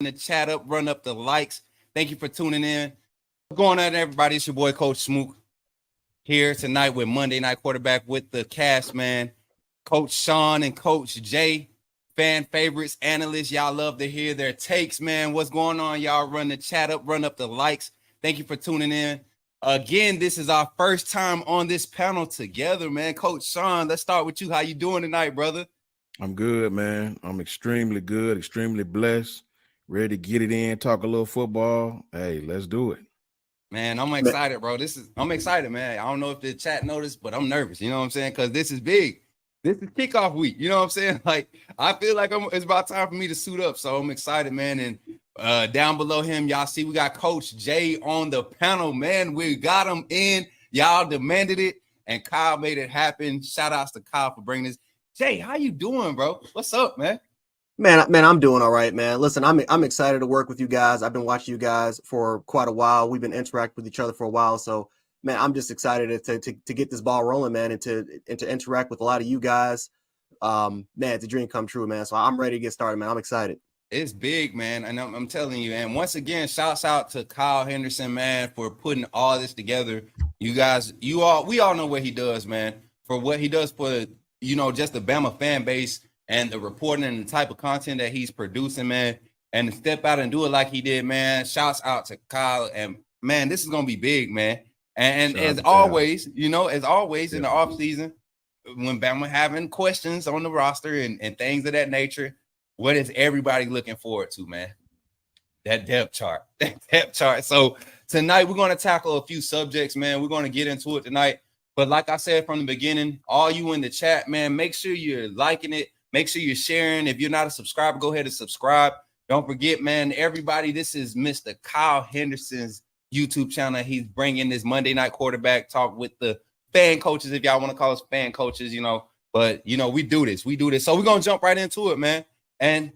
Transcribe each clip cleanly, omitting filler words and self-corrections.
the chat up, run up the likes. Thank you for tuning in. What's going on, everybody? It's your boy, Coach Smook, here tonight with Monday Night Quarterback with the cast, man. Coach Sean and Coach Jay, fan favorites, analysts. Y'all love to hear their takes, man. What's going on? Y'all run the chat up, run up the likes. Thank you for tuning in. Again, this is our first time on this panel together, man. Coach Sean, let's start with you. How you doing tonight, brother? I'm good, man. I'm extremely good, extremely blessed, ready to get it in, talk a little football. Hey, let's do it. Man, I'm excited, bro. I'm excited, man. I don't know if the chat noticed, but I'm nervous. You know what I'm saying? Because this is big. This is kickoff week. You know what I'm saying? Like, I feel like it's about time for me to suit up. So I'm excited, man. And down below him, y'all see we got Coach Jay on the panel, man. We got him in. Y'all demanded it, and Kyle made it happen. Shout outs to Kyle for bringing this. Jay, how you doing, bro? What's up, man? Man, I'm doing all right, man. Listen, I'm excited to work with you guys. I've been watching you guys for quite a while. We've been interacting with each other for a while. So, man, I'm just excited to get this ball rolling, man, and to interact with a lot of you guys. Man, it's a dream come true, man. So I'm ready to get started, man. I'm excited. It's big, man. And I'm telling you, and once again, shouts out to Kyle Henderson, man, for putting all this together. You guys, we all know what he does, man, for what he does for, just the Bama fan base and the reporting and the type of content that he's producing, man, and to step out and do it like he did, man. Shouts out to Kyle. And, man, this is going to be big, man. And as always, in the offseason, when Bama having questions on the roster and things of that nature, what is everybody looking forward to, man? That depth chart. So tonight we're going to tackle a few subjects, man. We're going to get into it tonight. But like I said from the beginning, all you in the chat, man, make sure you're liking it. Make sure you're sharing. If you're not a subscriber, go ahead and subscribe. Don't forget, man, everybody, this is Mr. Kyle Henderson's YouTube channel. He's bringing this Monday Night Quarterback talk with the fan coaches, if y'all want to call us fan coaches, But, we do this. So we're going to jump right into it, man. And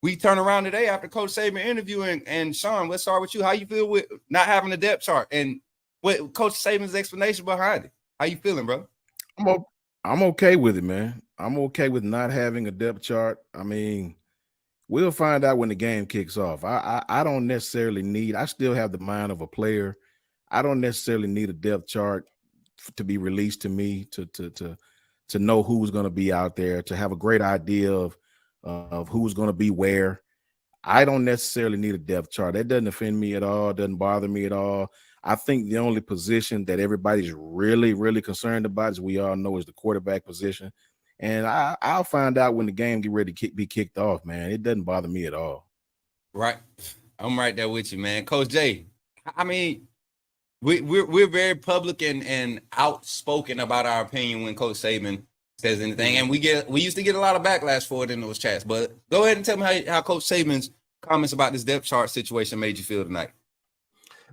we turn around today after Coach Saban interview. And Sean, let's start with you. How you feel with not having a depth chart and what Coach Saban's explanation behind it? How you feeling, bro? I'm okay with it, man. I'm okay with not having a depth chart. I mean, we'll find out when the game kicks off. I don't necessarily I still have the mind of a player. I don't necessarily need a depth chart to be released to me to know who's going to be out there, to have a great idea of who's going to be where. I don't necessarily need a depth chart. That doesn't offend me at all. Doesn't bother me at all. I think the only position that everybody's really, really concerned about, as we all know, is the quarterback position. And I'll find out when the game get ready to be kicked off, man. It doesn't bother me at all. Right. I'm right there with you, man. Coach Jay, I mean, we're very public and outspoken about our opinion when Coach Saban says anything. And we used to get a lot of backlash for it in those chats. But go ahead and tell me how Coach Saban's comments about this depth chart situation made you feel tonight.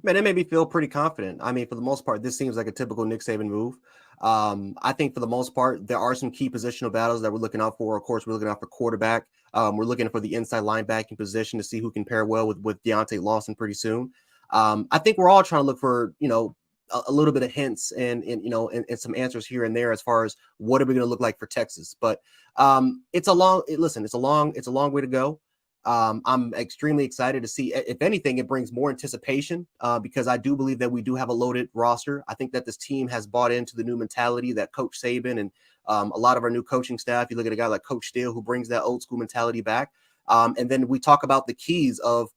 Man, it made me feel pretty confident. I mean, for the most part, this seems like a typical Nick Saban move. I think for the most part, there are some key positional battles that we're looking out for. Of course, we're looking out for quarterback. We're looking for the inside linebacking position to see who can pair well with Deontay Lawson pretty soon. I think we're all trying to look for, a little bit of hints and some answers here and there as far as what are we going to look like for Texas. But it's a long way to go. I'm extremely excited to see. If anything, it brings more anticipation because I do believe that we do have a loaded roster. I think that this team has bought into the new mentality that Coach Saban and a lot of our new coaching staff. You look at a guy like Coach Steele who brings that old school mentality back. And then we talk about the keys of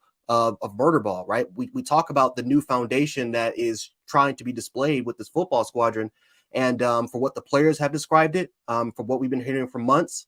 murder ball, right? We talk about the new foundation that is trying to be displayed with this football squadron. And for what the players have described it, for what we've been hearing for months,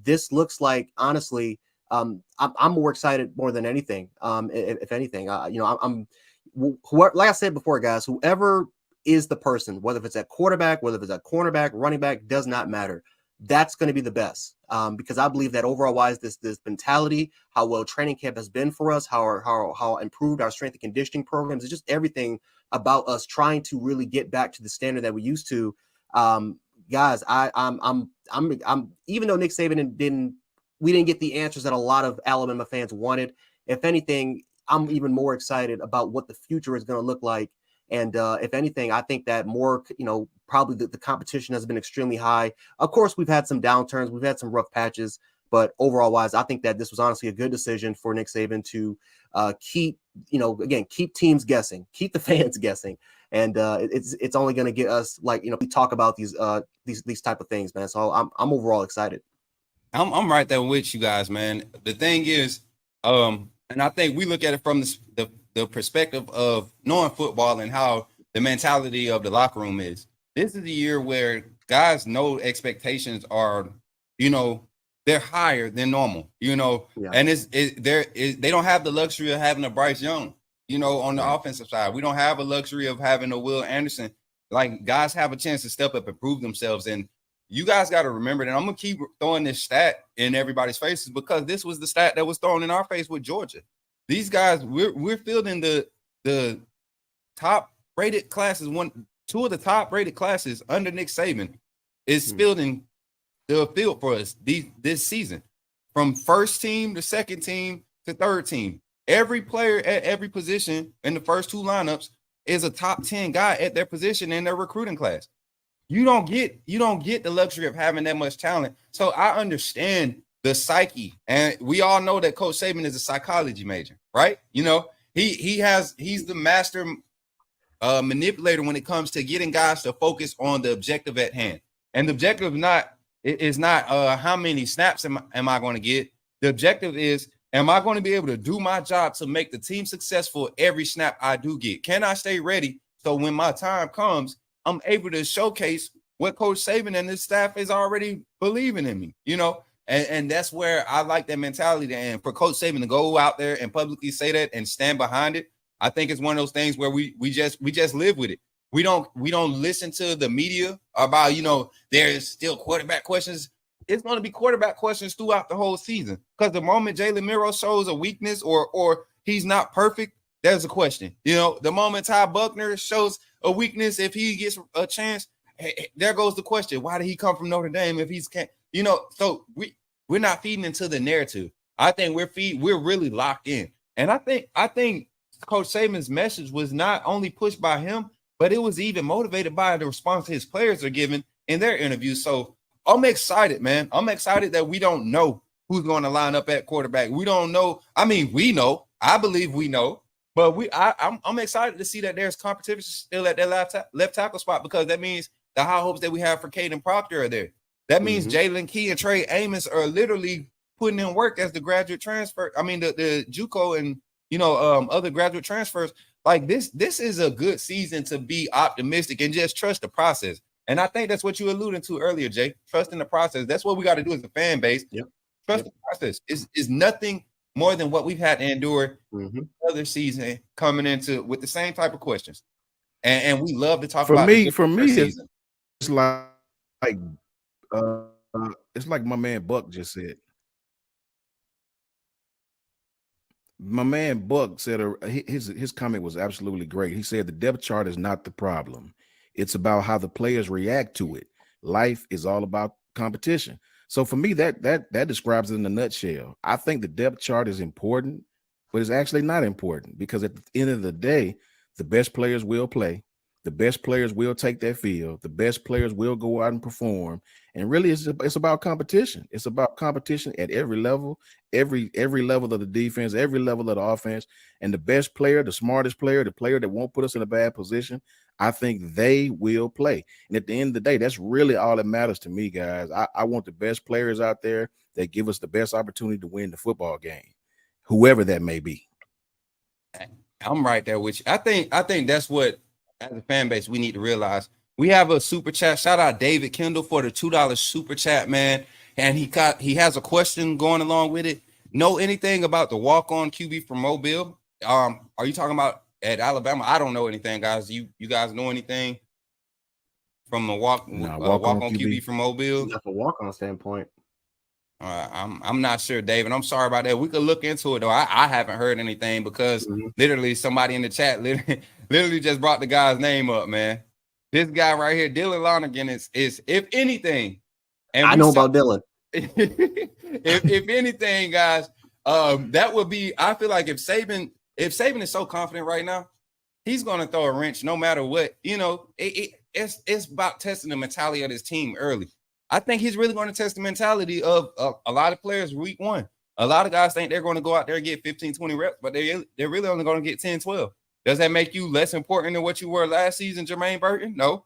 this looks like, honestly, I'm more excited more than anything. If anything, I'm like I said before, guys, whoever is the person, whether it's at quarterback, whether it's at cornerback, running back, does not matter. That's going to be the best because I believe that overall wise, this mentality, how well training camp has been for us, how improved our strength and conditioning programs, is just everything about us trying to really get back to the standard that we used to. Guys, I'm even though Nick Saban we didn't get the answers that a lot of Alabama fans wanted. If anything, I'm even more excited about what the future is going to look like. And if anything, I think that more, probably the competition has been extremely high. Of course, we've had some downturns. We've had some rough patches. But overall wise, I think that this was honestly a good decision for Nick Saban to keep, keep teams guessing, keep the fans guessing. And it's only going to get us, we talk about these type of things, man. So I'm overall excited. I'm right there with you guys, man. The thing is, and I think we look at it from the perspective of knowing football and how the mentality of the locker room is. This is a year where guys know expectations are, they're higher than normal, and they don't have the luxury of having a Bryce Young, on the offensive side. We don't have a luxury of having a Will Anderson. Like, guys have a chance to step up and prove themselves. And you guys got to remember that. I'm going to keep throwing this stat in everybody's faces because this was the stat that was thrown in our face with Georgia. These guys, we're fielding the top rated classes. Two of the top rated classes under Nick Saban is fielding the field for us this season, from first team to second team to third team. Every player at every position in the first two lineups is a top 10 guy at their position in their recruiting class. You don't get the luxury of having that much talent. So I understand the psyche, and we all know that Coach Saban is a psychology major, right? He's the master manipulator when it comes to getting guys to focus on the objective at hand. And the objective is not how many snaps am I going to get. The objective is, am I going to be able to do my job to make the team successful every snap I do get? Can I stay ready so when my time comes, I'm able to showcase what Coach Saban and his staff is already believing in me, and that's where I like that mentality. And for Coach Saban to go out there and publicly say that and stand behind it, I think it's one of those things where we just live with it. We don't listen to the media about, there's still quarterback questions. It's going to be quarterback questions throughout the whole season, because the moment Jalen Miro shows a weakness or he's not perfect, there's a question. The moment Ty Buckner shows a weakness, if he gets a chance, hey, there goes the question: why did he come from Notre Dame if he's can't? So we're not feeding into the narrative. I think we're really locked in, and I think Coach Saban's message was not only pushed by him, but it was even motivated by the response his players are giving in their interviews. So I'm excited, man. I'm excited that we don't know who's going to line up at quarterback. We don't know. I mean, we know. I believe we know. But I'm excited to see that there's competition still at that left tackle spot, because that means the high hopes that we have for Caden Proctor are there. That means Jalen Key and Trey Amos are literally putting in work as the graduate transfer. I mean, the JUCO and other graduate transfers. Like, this is a good season to be optimistic and just trust the process. And I think that's what you alluded to earlier, Jay. Trusting the process. That's what we got to do as a fan base. Yep. Trust the process. Is nothing more than what we've had to endure other season coming into with the same type of questions. And we love to talk about me, season. It's like my man Buck just said. My man Buck said his comment was absolutely great. He said the depth chart is not the problem. It's about how the players react to it. Life is all about competition. So for me, that describes it in a nutshell. I think the depth chart is important, but it's actually not important, because at the end of the day, the best players will play. The best players will take that field. The best players will go out and perform. And really, it's about competition. It's about competition at every level, every level of the defense, every level of the offense. And the best player, the smartest player, the player that won't put us in a bad position, I think they will play. And at the end of the day, that's really all that matters to me, guys. I want the best players out there that give us the best opportunity to win the football game, whoever that may be. I'm right there with you. I think that's what, as a fan base, we need to realize. We have a super chat. Shout out David Kendall for the $2 super chat, man. And he has a question going along with it. Know anything about the walk-on QB from Mobile? Are you talking about at Alabama? I don't know anything, guys. You guys know anything from the walk-on QB from Mobile? From a walk-on standpoint. I'm not sure, David. I'm sorry about that. We could look into it, though. I haven't heard anything, because literally somebody in the chat literally just brought the guy's name up, man. This guy right here, Dylan Lonergan, is if anything, and I know about Dylan. if anything, guys, that would be. I feel like if Saban is so confident right now, he's going to throw a wrench no matter what. It's about testing the mentality of his team early. I think he's really going to test the mentality of a lot of players week one. A lot of guys think they're going to go out there and get 15, 20 reps, but they're really only going to get 10, 12. Does that make you less important than what you were last season, Jermaine Burton? No.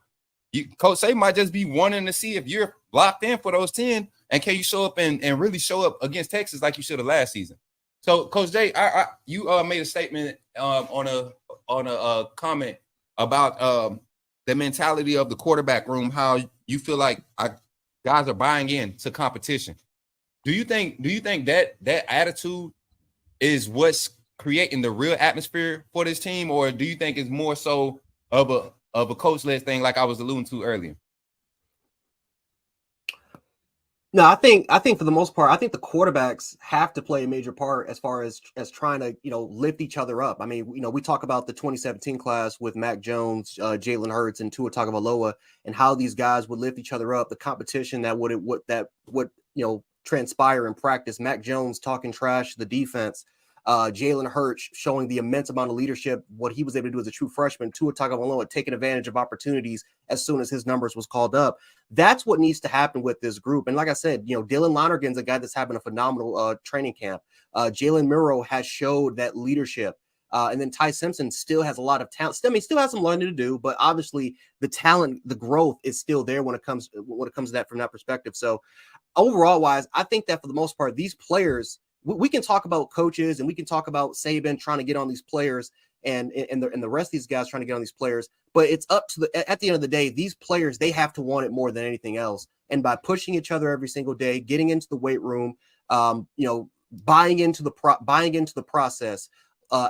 Coach Saban might just be wanting to see if you're locked in for those 10, and can you show up and really show up against Texas like you should have last season. So, Coach Jay, you made a statement on a comment about the mentality of the quarterback room, how you feel like guys are buying in to competition. Do you think that attitude is what's creating the real atmosphere for this team, or do you think it's more so of a coach-led thing, like I was alluding to earlier? No, I think for the most part, I think the quarterbacks have to play a major part as far as trying to, lift each other up. I mean, we talk about the 2017 class with Mac Jones, Jalen Hurts, and Tua Tagovailoa, and how these guys would lift each other up. The competition that would transpire in practice. Mac Jones talking trash to the defense. Jalen Hurts showing the immense amount of leadership, what he was able to do as a true freshman. Tua Tagovailoa taking advantage of opportunities as soon as his numbers was called up. That's what needs to happen with this group. And like I said, Dylan Lonergan's a guy that's having a phenomenal training camp. Jalen Miro has showed that leadership. And then Ty Simpson still has a lot of talent. Still has some learning to do, but obviously the talent, the growth is still there when it comes to that from that perspective. So overall wise, I think that for the most part, these players, we can talk about coaches and we can talk about Saban trying to get on these players and the rest of these guys trying to get on these players. But it's up to at the end of the day, these players, they have to want it more than anything else. And by pushing each other every single day, getting into the weight room, buying into the process,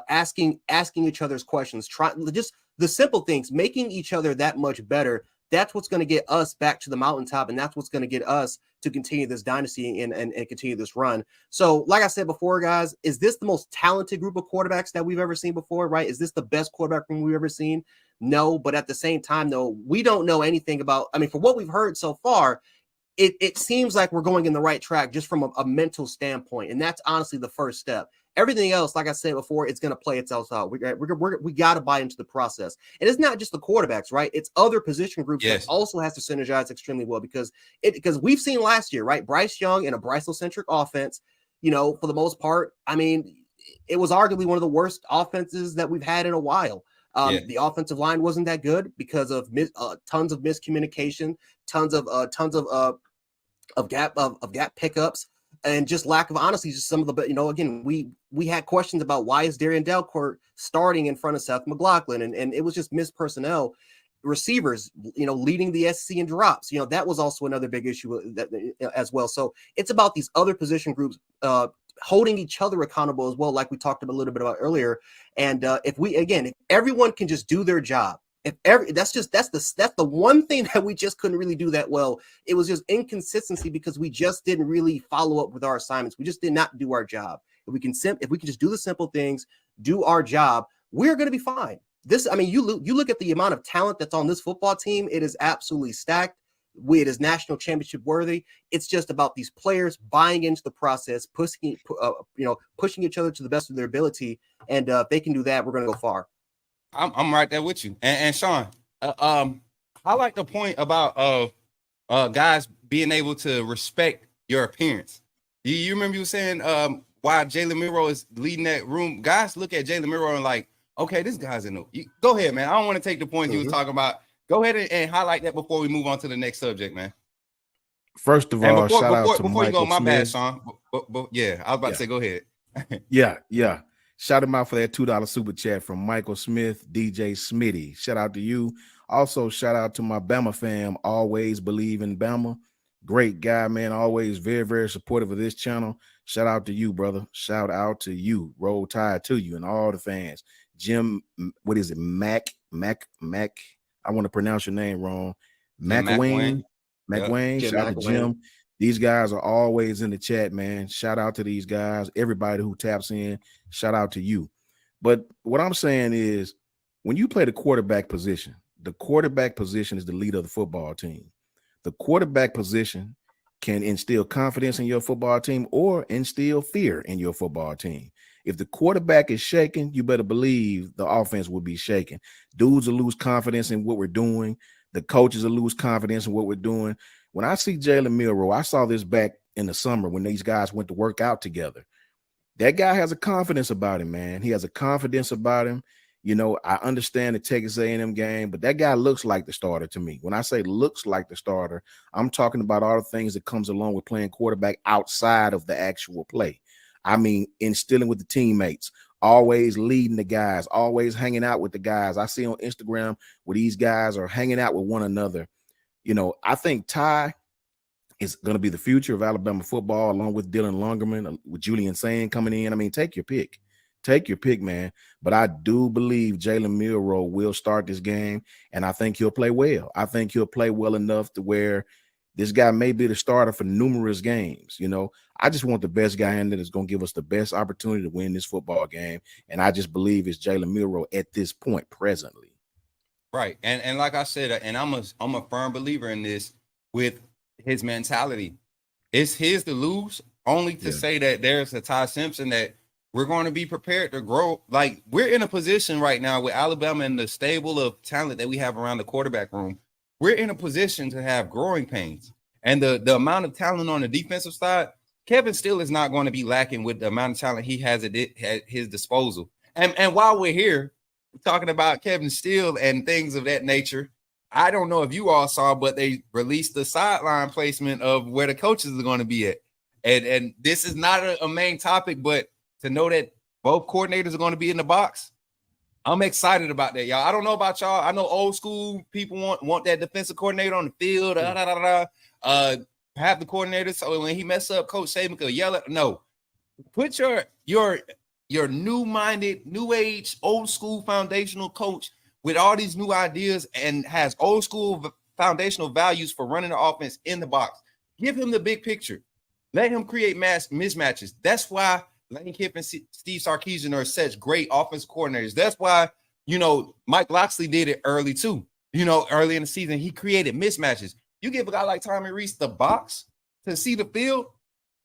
asking each other's questions, just the simple things, making each other that much better. That's what's going to get us back to the mountaintop, and that's what's going to get us to continue this dynasty and continue this run. So, like I said before, guys, is this the most talented group of quarterbacks that we've ever seen before, right? Is this the best quarterback room we've ever seen? No, but at the same time, though, we don't know anything about, for what we've heard so far, it seems like we're going in the right track just from a mental standpoint, and that's honestly the first step. Everything else, like I said before, it's going to play itself out. We got to buy into the process. And it's not just the quarterbacks, right? It's other position groups that also has to synergize extremely well because we've seen last year, right? Bryce Young in a Bryce-centric offense, for the most part, it was arguably one of the worst offenses that we've had in a while. The offensive line wasn't that good because of tons of miscommunication, tons of gap pickups. And just lack of honesty, just some of the, again, we had questions about why is Darian Delcourt starting in front of Seth McLaughlin, and it was just missed personnel. Receivers, leading the SEC in drops, that was also another big issue as well. So it's about these other position groups holding each other accountable as well, like we talked a little bit about earlier. And if everyone can just do their job. That's the one thing that we just couldn't really do that well. It was just inconsistency because we just didn't really follow up with our assignments. We just did not do our job. If we can just do the simple things, do our job, we're going to be fine. You look at the amount of talent that's on this football team. It is absolutely stacked. It is national championship worthy. It's just about these players buying into the process, pushing each other to the best of their ability. And if they can do that, we're going to go far. I'm right there with you. And Sean, I like the point about guys being able to respect your appearance. You remember you saying why Jalen Miro is leading that room? Guys look at Jalen Miro and like, okay, this guy's in the. Go ahead, man. I don't want to take the point you were talking about. Go ahead and highlight that before we move on to the next subject, man. First of all, shout out to before Michael you go, my Smith. bad, Sean. Yeah, I was about to say, go ahead. Yeah. Shout him out for that $2 super chat from Michael Smith, DJ Smitty. Shout out to you. Also, shout out to my Bama fam. Always believe in Bama. Great guy, man. Always very, very supportive of this channel. Shout out to you, brother. Shout out to you. Roll Tide to you and all the fans. Jim, what is it? Mac. I want to pronounce your name wrong. McWayne. Shout out to Jim. These guys are always in the chat, man. Shout out to these guys. Everybody who taps in, shout out to you. But what I'm saying is when you play the quarterback position is the leader of the football team. The quarterback position can instill confidence in your football team or instill fear in your football team. If the quarterback is shaking, you better believe the offense will be shaking. Dudes will lose confidence in what we're doing. The coaches will lose confidence in what we're doing. When I see Jalen Milroe, I saw this back in the summer when these guys went to work out together. That guy has a confidence about him, man. He has a confidence about him. You know, I understand the Texas A&M game, but that guy looks like the starter to me. When I say looks like the starter, I'm talking about all the things that comes along with playing quarterback outside of the actual play. I mean, instilling with the teammates, always leading the guys, always hanging out with the guys. I see on Instagram where these guys are hanging out with one another. You know, I think Ty is going to be the future of Alabama football, along with Dylan Lungerman, with Julian Sain coming in. I mean, take your pick. Take your pick, man. But I do believe Jalen Milroe will start this game, and I think he'll play well. I think he'll play well enough to where this guy may be the starter for numerous games. You know, I just want the best guy in there that's going to give us the best opportunity to win this football game, and I just believe it's Jalen Milroe at this point presently. Right. And like I said, and I'm a firm believer in this with his mentality. It's his to lose, only to say that there's a Ty Simpson that we're going to be prepared to grow. Like, we're in a position right now with Alabama and the stable of talent that we have around the quarterback room. We're in a position to have growing pains. And the amount of talent on the defensive side, Kevin Steele is not going to be lacking with the amount of talent he has at his disposal. And while we're here talking about Kevin Steele and things of that nature, I don't know if you all saw, but they released the sideline placement of where the coaches are going to be at. And this is not a main topic, but to know that both coordinators are going to be in the box, I'm excited about that, y'all. I don't know about y'all. I know old school people want that defensive coordinator on the field. Have the coordinator, so when he mess up, Coach Saban could yell at. No, put your new-minded, new age, old school foundational coach with all these new ideas and has old school foundational values for running the offense in the box. Give him the big picture. Let him create mismatches. That's why Lane Kiffin and Steve Sarkisian are such great offense coordinators. That's why, Mike Loxley did it early too. Early in the season, he created mismatches. You give a guy like Tommy Reese the box to see the field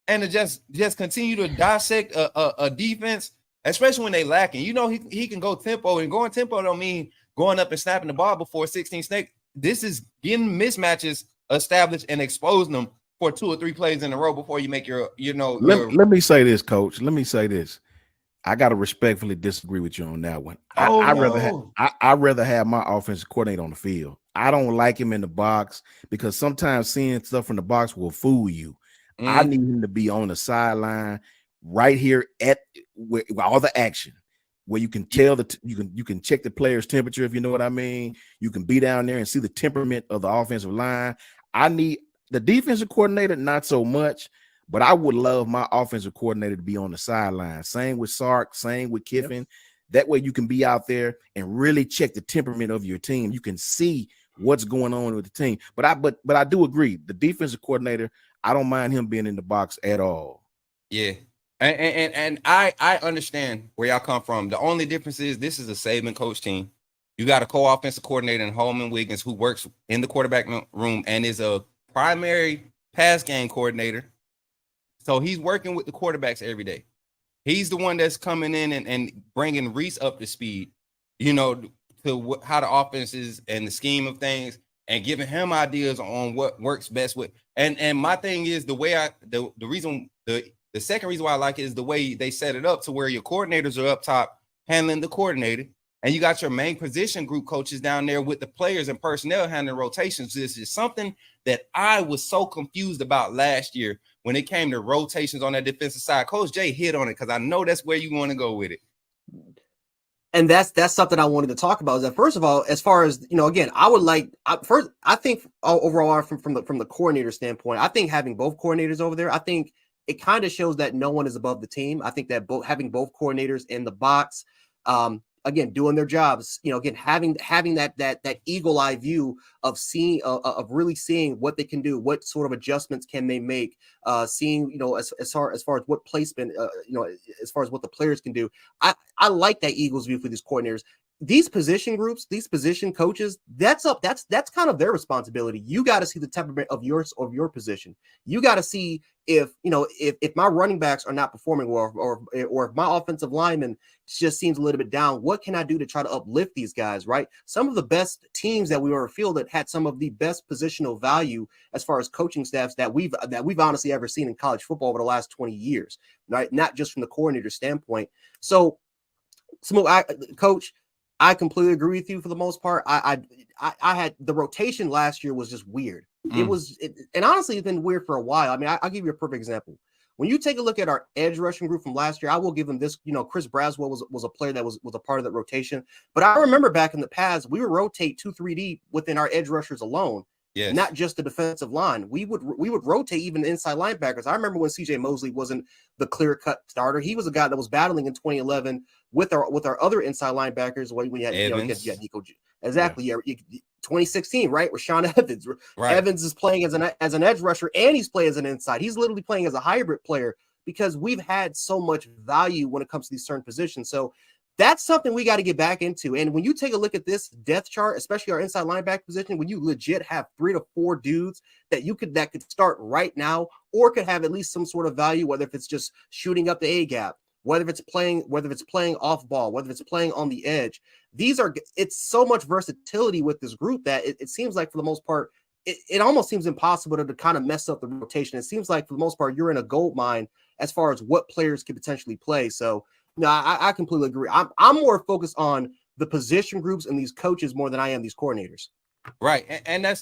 and to just continue to dissect a defense, especially when they lacking. He can go tempo, and going tempo don't mean going up and snapping the ball before 16 snake. This is getting mismatches established and exposing them for 2 or 3 plays in a row before you make your. Let me say this, Coach. Let me say this. I got to respectfully disagree with you on that one. I'd rather have my offensive coordinator on the field. I don't like him in the box because sometimes seeing stuff from the box will fool you. I need him to be on the sideline right here at where all the action, where you can tell you can check the player's temperature, if you know what I mean. You can be down there and see the temperament of the offensive line. I need the defensive coordinator, not so much, but I would love my offensive coordinator to be on the sideline. Same with Sark, same with Kiffin. Yep. That way you can be out there and really check the temperament of your team. You can see what's going on with the team. But I do agree. The defensive coordinator, I don't mind him being in the box at all. Yeah. And I understand where y'all come from. The only difference is this is a Saban coach team. You got a co-offensive coordinator in Holman Wiggins who works in the quarterback room and is a primary pass game coordinator. So he's working with the quarterbacks every day. He's the one that's coming in and bringing Reese up to speed, to how the offense is and the scheme of things, and giving him ideas on what works best with. And my thing is the second reason why I like it is the way they set it up to where your coordinators are up top handling the coordinator, and you got your main position group coaches down there with the players and personnel handling rotations. This is something that I was so confused about last year when it came to rotations on that defensive side. Coach Jay hit on it because I know that's where you want to go with it. And that's something I wanted to talk about. Is that, first of all, as far as again, I think overall from the coordinator standpoint, I think having both coordinators over there, I think it kind of shows that no one is above the team. I think that having both coordinators in the box, again, doing their jobs, again, having that eagle eye view of seeing, of really seeing what they can do, what sort of adjustments can they make, seeing, as far as what placement, as far as what the players can do. I like that Eagles view for these coordinators. these position groups, these position coaches, that's kind of their responsibility. You got to see the temperament of your position. You got to see if my running backs are not performing well, or if my offensive lineman just seems a little bit down. What can I do to try to uplift these guys? Right. Some of the best teams that we were fielded had some of the best positional value as far as coaching staffs that we've honestly ever seen in college football over the last 20 years. Right. Not just from the coordinator standpoint. So, Smook, Coach, I completely agree with you for the most part. I had the rotation last year was just weird. And honestly, it's been weird for a while. I mean, I'll give you a perfect example. When you take a look at our edge rushing group from last year, I will give them this. Chris Braswell was a player that was a part of that rotation. But I remember back in the past, we would rotate 2-3 deep within our edge rushers alone. Yes. Not just the defensive line. We would rotate even inside linebackers. I remember when CJ Mosley wasn't the clear-cut starter. He was a guy that was battling in 2011 with our other inside linebackers. When we had Nico. Exactly. Yeah. 2016, right? Rashaan Evans. Right. Evans is playing as an edge rusher, and he's playing as an inside. He's literally playing as a hybrid player because we've had so much value when it comes to these certain positions. So that's something we got to get back into. And when you take a look at this depth chart, especially our inside linebacker position, when you legit have 3 to 4 dudes that could start right now, or could have at least some sort of value, whether if it's just shooting up the A gap, whether it's playing off ball, whether it's playing on the edge, it's so much versatility with this group that it seems like for the most part, it almost seems impossible to kind of mess up the rotation. It seems like for the most part, you're in a gold mine as far as what players can potentially play. So, no, I completely agree. I'm more focused on the position groups and these coaches more than I am these coordinators. Right, and I'm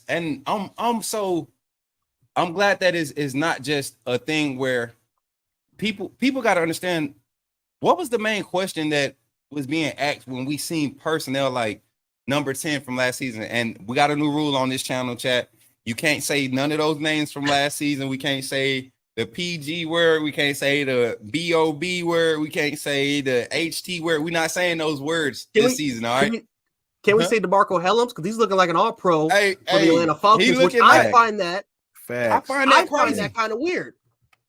glad that is not just a thing where people got to understand what was the main question that was being asked when we seen personnel like number 10 from last season. And we got a new rule on this channel, chat. You can't say none of those names from last season. We can't say the PG word, we can't say the BOB word, we can't say the HT word. We're not saying those words this season, all right? Can we say DeMarco Helms? Because he's looking like an all-pro for the Atlanta Falcons, which I find that kind of weird.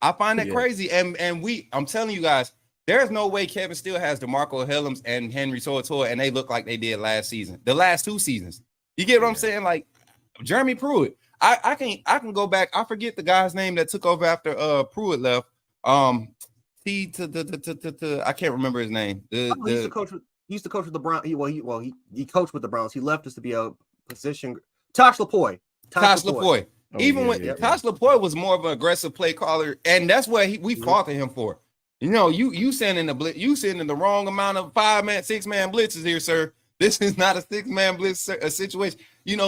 I find that crazy. And I'm telling you guys, there's no way Kevin still has DeMarco Helms and Henry To'oTo'o, and they look like they did last season, the last 2 seasons. You get what I'm saying? Like Jeremy Pruitt. I can go back. I forget the guy's name that took over after Pruitt left. I can't remember his name. He used to coach with the Browns. He coached with the Browns. He left us to be a position. Tosh Lupoi. Tosh Lupoi was more of an aggressive play caller, and that's what we faulted him for. You sending the blitz, you sending the wrong amount of 5-man, 6-man blitzes here, sir. This is not a 6-man blitz situation.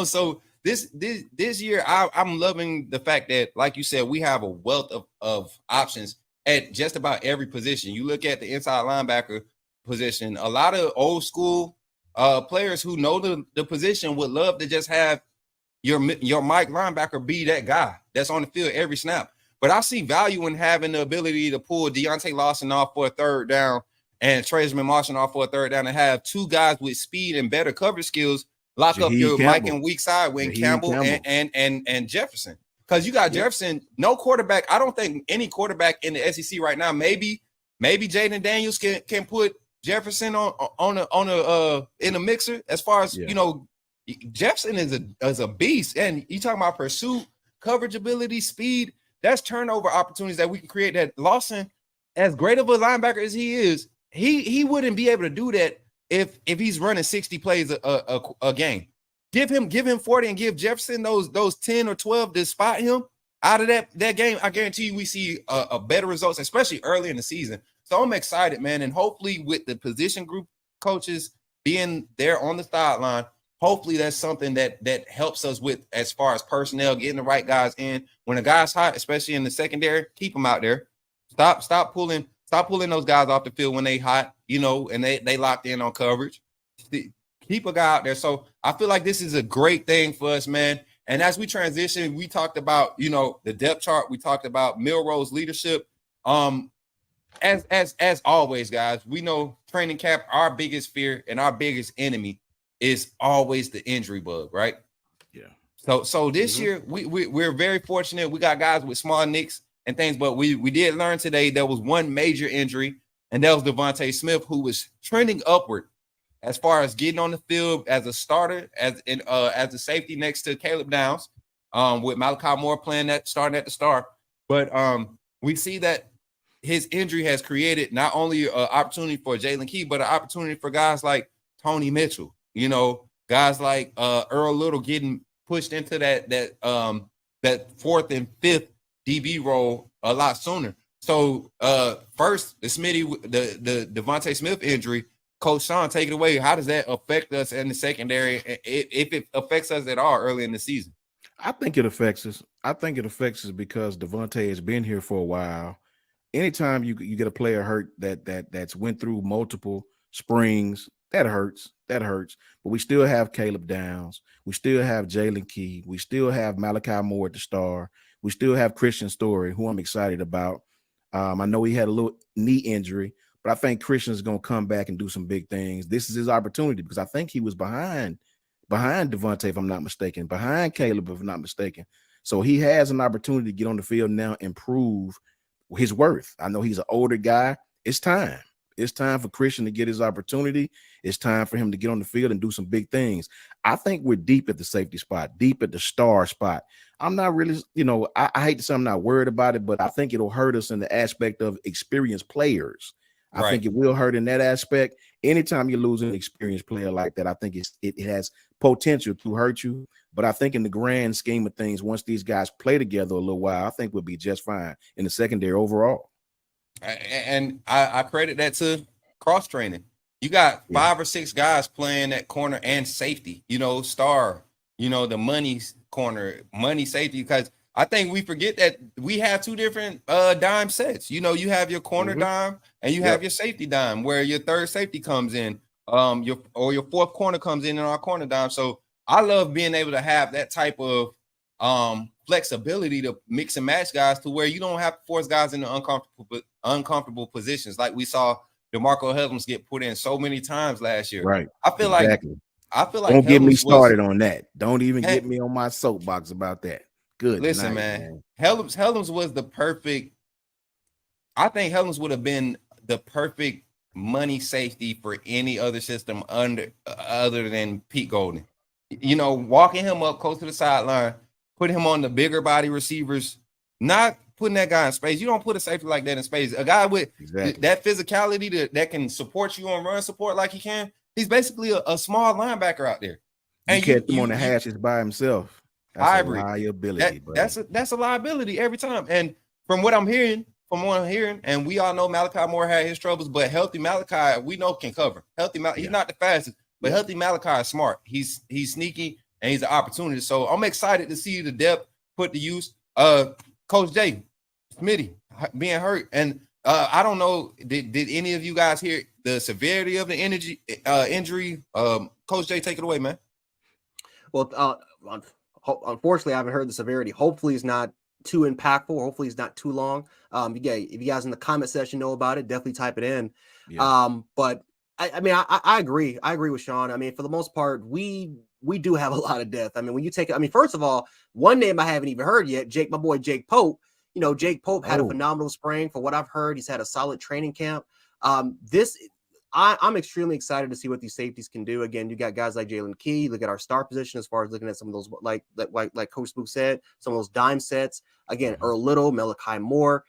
So. This year, I'm loving the fact that, like you said, we have a wealth of options at just about every position. You look at the inside linebacker position, a lot of old school players who know the position would love to just have your Mike linebacker be that guy that's on the field every snap. But I see value in having the ability to pull Deontay Lawson off for a 3rd down and Treasman Marshall off for a 3rd down and have 2 guys with speed and better coverage skills lock up your Mike and weak side when Campbell and Jefferson. Because you got Jefferson, no quarterback. I don't think any quarterback in the SEC right now. Maybe Jaden Daniels can put Jefferson on in a mixer. As far as Jefferson is a beast. And you talking about pursuit, coverage ability, speed. That's turnover opportunities that we can create. That Lawson, as great of a linebacker as he is, he wouldn't be able to do that if he's running 60 plays a game. Give him 40 and give Jefferson those 10 or 12 to spot him out of that game. I guarantee you we see a better results, especially early in the season. So I'm excited, man. And hopefully with the position group coaches being there on the sideline, hopefully that's something that helps us with as far as personnel, getting the right guys in. When a guy's hot, especially in the secondary, keep them out there. Stop pulling those guys off the field when they hot, and they locked in on coverage. Keep a guy out there. So I feel like this is a great thing for us, man. And as we transition, we talked about, the depth chart. We talked about Milroe's leadership. As always, guys, we know training camp, our biggest fear and our biggest enemy is always the injury bug, right? Yeah. So this year we're very fortunate. We got guys with small nicks and things, but we did learn today there was one major injury, and that was Devontae Smith, who was trending upward. as far as getting on the field as a starter, as a safety next to Caleb Downs, with Malachi Moore starting at the start. But we see that his injury has created not only an opportunity for Jalen Key, but an opportunity for guys like Tony Mitchell, guys like Earl Little getting pushed into that 4th and 5th DB role a lot sooner. So first, the Devontae Smith injury, Coach Sean, take it away. How does that affect us in the secondary, if it affects us at all early in the season? I think it affects us. I think it affects us because Devontae has been here for a while. Anytime you get a player hurt that's went through multiple springs, that hurts. That hurts. But we still have Caleb Downs. We still have Jalen Key. We still have Malachi Moore at the star. We still have Christian Story, who I'm excited about. I know he had a little knee injury, but I think Christian is going to come back and do some big things. This is his opportunity because I think he was behind Devontae, if I'm not mistaken, behind Caleb, if I'm not mistaken. So he has an opportunity to get on the field now and prove his worth. I know he's an older guy. It's time. It's time for Christian to get his opportunity. It's time for him to get on the field and do some big things. I think we're deep at the safety spot, deep at the star spot. I'm not really, I hate to say I'm not worried about it, but I think it'll hurt us in the aspect of experienced players. I think it will hurt in that aspect. Anytime you lose an experienced player like that, I think it has potential to hurt you. But I think in the grand scheme of things, once these guys play together a little while, I think we'll be just fine in the secondary overall. And I credit that to cross training. You got 5 or 6 guys playing at corner and safety, star, the money corner, money safety, because I think we forget that we have 2 different dime sets. You have your corner dime and you have your safety dime, where your third safety comes in, your 4th corner comes in our corner dime. So I love being able to have that type of flexibility to mix and match guys to where you don't have to force guys into uncomfortable positions like we saw DeMarco Hellams get put in so many times last year. Right. I feel like don't get me started on that. Don't even get me on my soapbox about that. Good. Listen, man. Hellams was the perfect. I think Hellams would have been the perfect money safety for any other system other than Pete Golden. Walking him up close to the sideline, putting him on the bigger body receivers, not putting that guy in space. You don't put a safety like that in space. A guy with that physicality that can support you on run support like he can. He's basically a small linebacker out there. And you catch him on the hashes by himself. That's hybrid. A liability. That's a liability every time. And from what I'm hearing, and we all know Malachi Moore had his troubles, but healthy Malachi, we know can cover. He's not the fastest, but healthy Malachi is smart. He's sneaky and he's an opportunity. So I'm excited to see the depth put to use. Coach Jay, Smitty being hurt, and I don't know. Did any of you guys hear the severity of the injury? Coach Jay, take it away, man. Well, unfortunately, I haven't heard the severity. Hopefully, it's not too impactful. Hopefully, it's not too long. If you guys in the comment section know about it, definitely type it in. Yeah. But I agree. I agree with Sean. I mean, for the most part, we do have a lot of depth. I mean, when you take, first of all, one name I haven't even heard yet, my boy Jake Pope. Jake Pope had a phenomenal spring. For what I've heard, he's had a solid training camp. I'm extremely excited to see what these safeties can do. Again, you got guys like Jalen Key. Look at our star position as far as looking at some of those, like Coach Smook said, some of those dime sets. Again, Earl Little, Malachi Moore.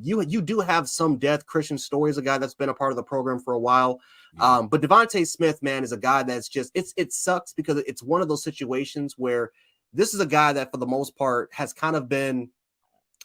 You do have some depth. Christian Story is a guy that's been a part of the program for a while. But Devontae Smith, man, is a guy that's just it sucks because it's one of those situations where this is a guy that for the most part has kind of been.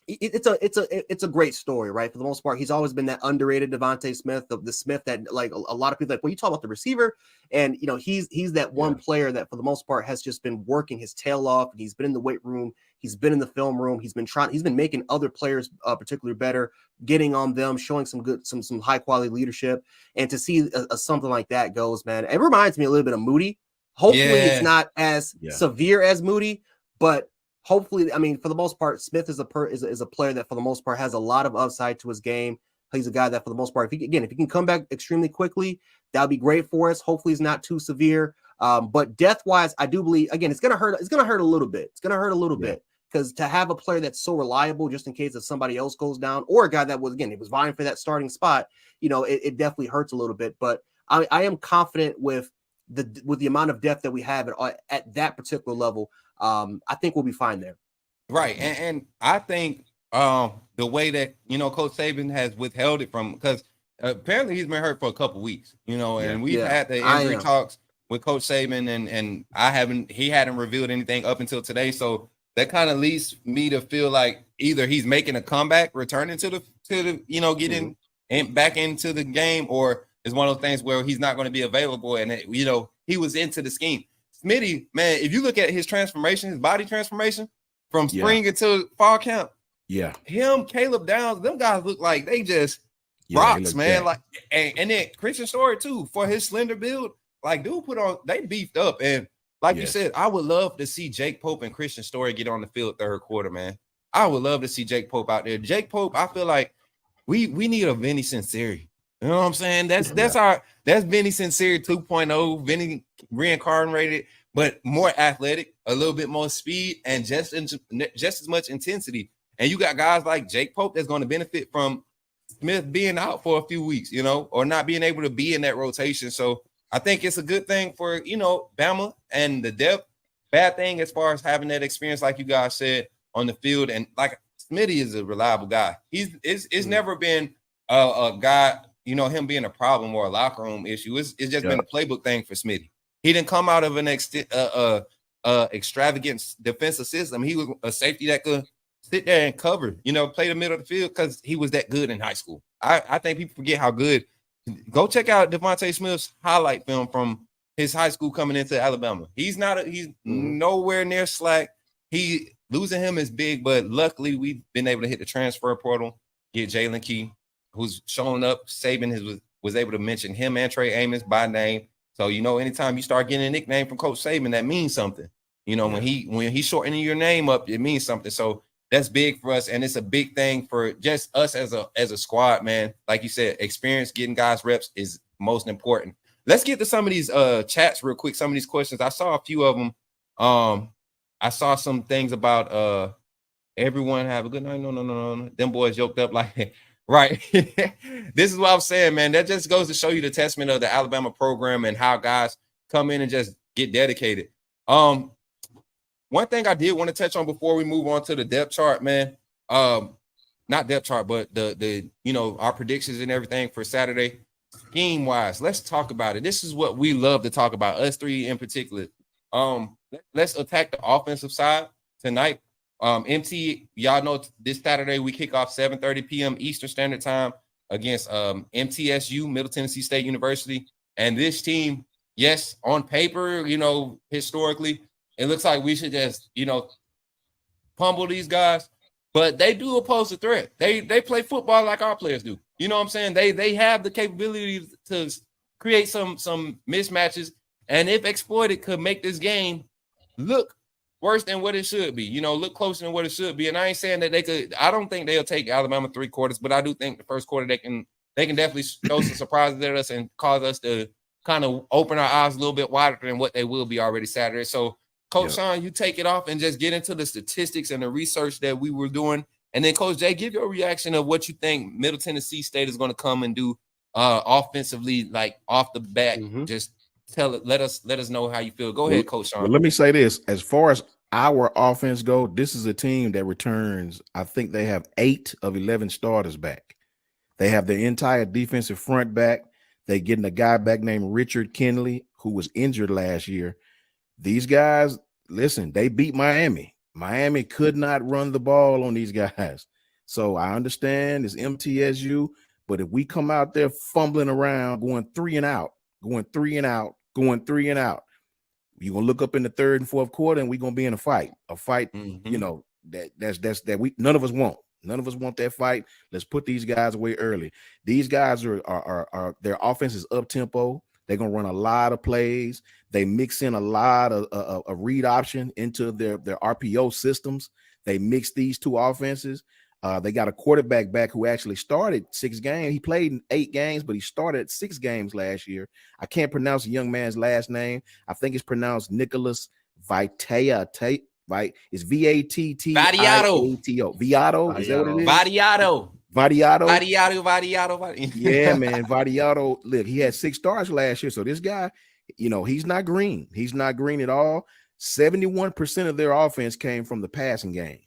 It's a great story, right? For the most part, he's always been that underrated Devontae Smith, the Smith that like a lot of people like when you talk about the receiver, and he's that one player that for the most part has just been working his tail off, and he's been in the weight room, he's been in the film room, he's been making other players particularly better, getting on them, showing some high quality leadership, and to see something like that goes, man, it reminds me a little bit of Moody. Hopefully, it's not as severe as Moody, but. Hopefully, for the most part, Smith is a player that for the most part has a lot of upside to his game. He's a guy that for the most part, if he can come back extremely quickly, that'll be great for us. Hopefully, it's not too severe. But depth-wise, I do believe again it's gonna hurt. It's gonna hurt a little bit. It's gonna hurt a little bit because to have a player that's so reliable, just in case if somebody else goes down, or a guy that was vying for that starting spot, it definitely hurts a little bit. But I am confident with the amount of depth that we have at that particular level. I think we'll be fine there. Right. And I think the way that, Coach Saban has withheld it from, because apparently he's been hurt for a couple weeks, and we've had the injury talks with Coach Saban, and he hadn't revealed anything up until today. So that kind of leads me to feel like either he's making a comeback, returning to the getting back into the game, or it's one of those things where he's not going to be available. And he was into the scheme. Smitty, man, if you look at his transformation, his body transformation from spring into fall camp, him, Caleb Downs, them guys look like they just rocks, man. Like, and then Christian Story too, for his slender build, like dude they beefed up. And like you said, I would love to see Jake Pope and Christian Story get on the field third quarter, man. I would love to see Jake Pope out there. Jake Pope, I feel like we need a Vinny Sinceri. You know what I'm saying? That's Vinny Sinceri 2.0, Vinny reincarnated, but more athletic, a little bit more speed, and just as much intensity. And you got guys like Jake Pope that's going to benefit from Smith being out for a few weeks, or not being able to be in that rotation. So I think it's a good thing for, Bama and the depth. Bad thing as far as having that experience, like you guys said, on the field. And like Smitty is a reliable guy. It's never been a guy, him being a problem or a locker room issue. It's just been a playbook thing for Smitty. He didn't come out of an extravagant defensive system. He was a safety that could sit there and cover, play the middle of the field because he was that good in high school. I think people forget how good. Go check out Devontae Smith's highlight film from his high school coming into Alabama. He's nowhere near slack. Losing him is big, but luckily we've been able to hit the transfer portal, get Jalen Key, who's showing up. Saban was able to mention him and Trey Amos by name. So, anytime you start getting a nickname from Coach Saban, that means something. When he's shortening your name up, it means something. So that's big for us, and it's a big thing for just us as a squad, man. Like you said, experience, getting guys reps is most important. Let's get to some of these chats real quick, some of these questions. I saw a few of them. I saw some things about everyone have a good night. No. Them boys yoked up like right. This is what I'm saying, man. That just goes to show you the testament of the Alabama program and how guys come in and just get dedicated. One thing I did want to touch on before we move on to the depth chart, man. Not depth chart, but the our predictions and everything for Saturday. Scheme wise, let's talk about it. This is what we love to talk about, us three in particular. Let's attack the offensive side tonight. MT, y'all know this Saturday we kick off 7:30 p.m. Eastern Standard Time against MTSU, Middle Tennessee State University. And this team, yes, on paper, historically, it looks like we should just, pummel these guys. But they do pose a threat. They play football like our players do. You know what I'm saying? They have the capability to create some mismatches, and if exploited, could make this game look worse than what it should be. Look closer than what it should be. And I ain't saying that they could. I don't think they'll take Alabama 3 quarters, but I do think the first quarter they can definitely throw some surprises at us and cause us to kind of open our eyes a little bit wider than what they will be already Saturday. So, Coach Sean, you take it off and just get into the statistics and the research that we were doing. And then, Coach Jay, give your reaction of what you think Middle Tennessee State is going to come and do offensively, like off the bat. Just let us know how you feel. Go ahead, Coach Sean. Well, let me say this. As far as our offense go, this is a team that returns, I think they have 8 of 11 starters back. They have the entire defensive front back. They're getting a guy back named Richard Kinley, who was injured last year. These guys, listen, they beat Miami. Miami could not run the ball on these guys. So I understand it's MTSU, but if we come out there fumbling around, going 3 and out, you're going to look up in the third and fourth quarter and we're going to be in a fight, that we none of us want. None of us want that fight. Let's put these guys away early. These guys are their offense is up tempo. They're going to run a lot of plays. They mix in a lot of read option into their RPO systems. They mix these two offenses. They got a quarterback back who actually started 6 games. He played in 8 games, but he started 6 games last year. I can't pronounce the young man's last name. I think it's pronounced Nicholas Viato. It's Vattito. Viato. Is that what it is? Vadiato. Yeah, man. Vadiato, look, he had 6 stars last year. So this guy, he's not green. He's not green at all. 71% of their offense came from the passing game.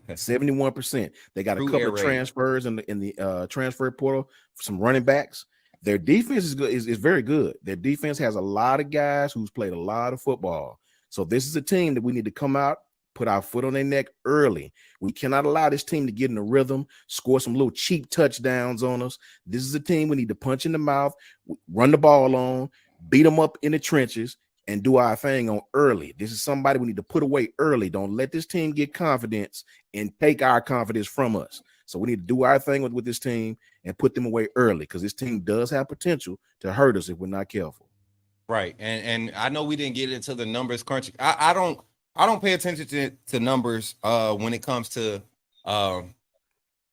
71%. They got a True couple air of raid. transfers in the transfer portal, some running backs. Their defense is good, is very good. Their defense has a lot of guys who's played a lot of football. So this is a team that we need to come out, put our foot on their neck early. We cannot allow this team to get in a rhythm, score some little cheap touchdowns on us. This is a team we need to punch in the mouth, run the ball on, beat them up in the trenches, and do our thing on early. This is somebody we need to put away early. Don't let this team get confidence and take our confidence from us. So we need to do our thing with this team and put them away early, because this team does have potential to hurt us if we're not careful. Right. And I know we didn't get into the numbers crunching. I don't pay attention to numbers when it comes to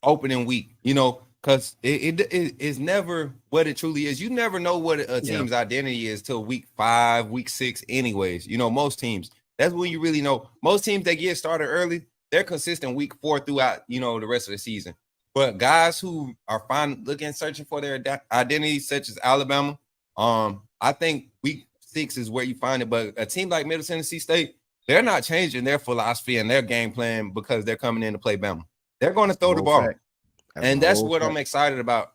opening week, because it is never what it truly is. You never know what a team's identity is till week 5, week 6 anyways. Most teams, that's when you really know. Most teams that get started early, they're consistent week 4 throughout, the rest of the season. But guys who are searching for their identity, such as Alabama, I think week 6 is where you find it. But a team like Middle Tennessee State, they're not changing their philosophy and their game plan because they're coming in to play Bama. They're going to throw the ball. That's what I'm excited about.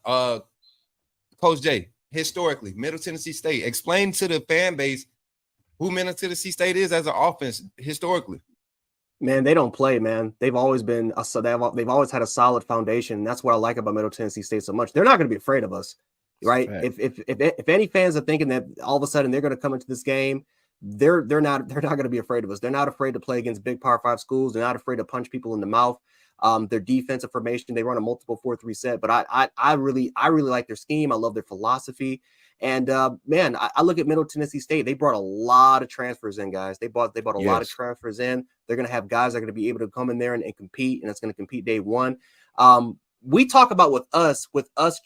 Coach Jay, historically, Middle Tennessee State, explain to the fan base who Middle Tennessee State is as an offense historically. Man, they don't play, man. They've always been they've always had a solid foundation. That's what I like about Middle Tennessee State so much. They're not going to be afraid of us, right? If any fans are thinking that all of a sudden they're going to come into this game, they're not going to be afraid of us. They're not afraid to play against big Power 5 schools. They're not afraid to punch people in the mouth. Their defensive formation, they run a multiple 4-3 set, but I really like their scheme. I love their philosophy. And man, I look at Middle Tennessee State. They brought a lot of transfers in, guys. They brought a lot of transfers in. They're going to have guys that are going to be able to come in there and compete, and it's going to compete day one. We talk about with us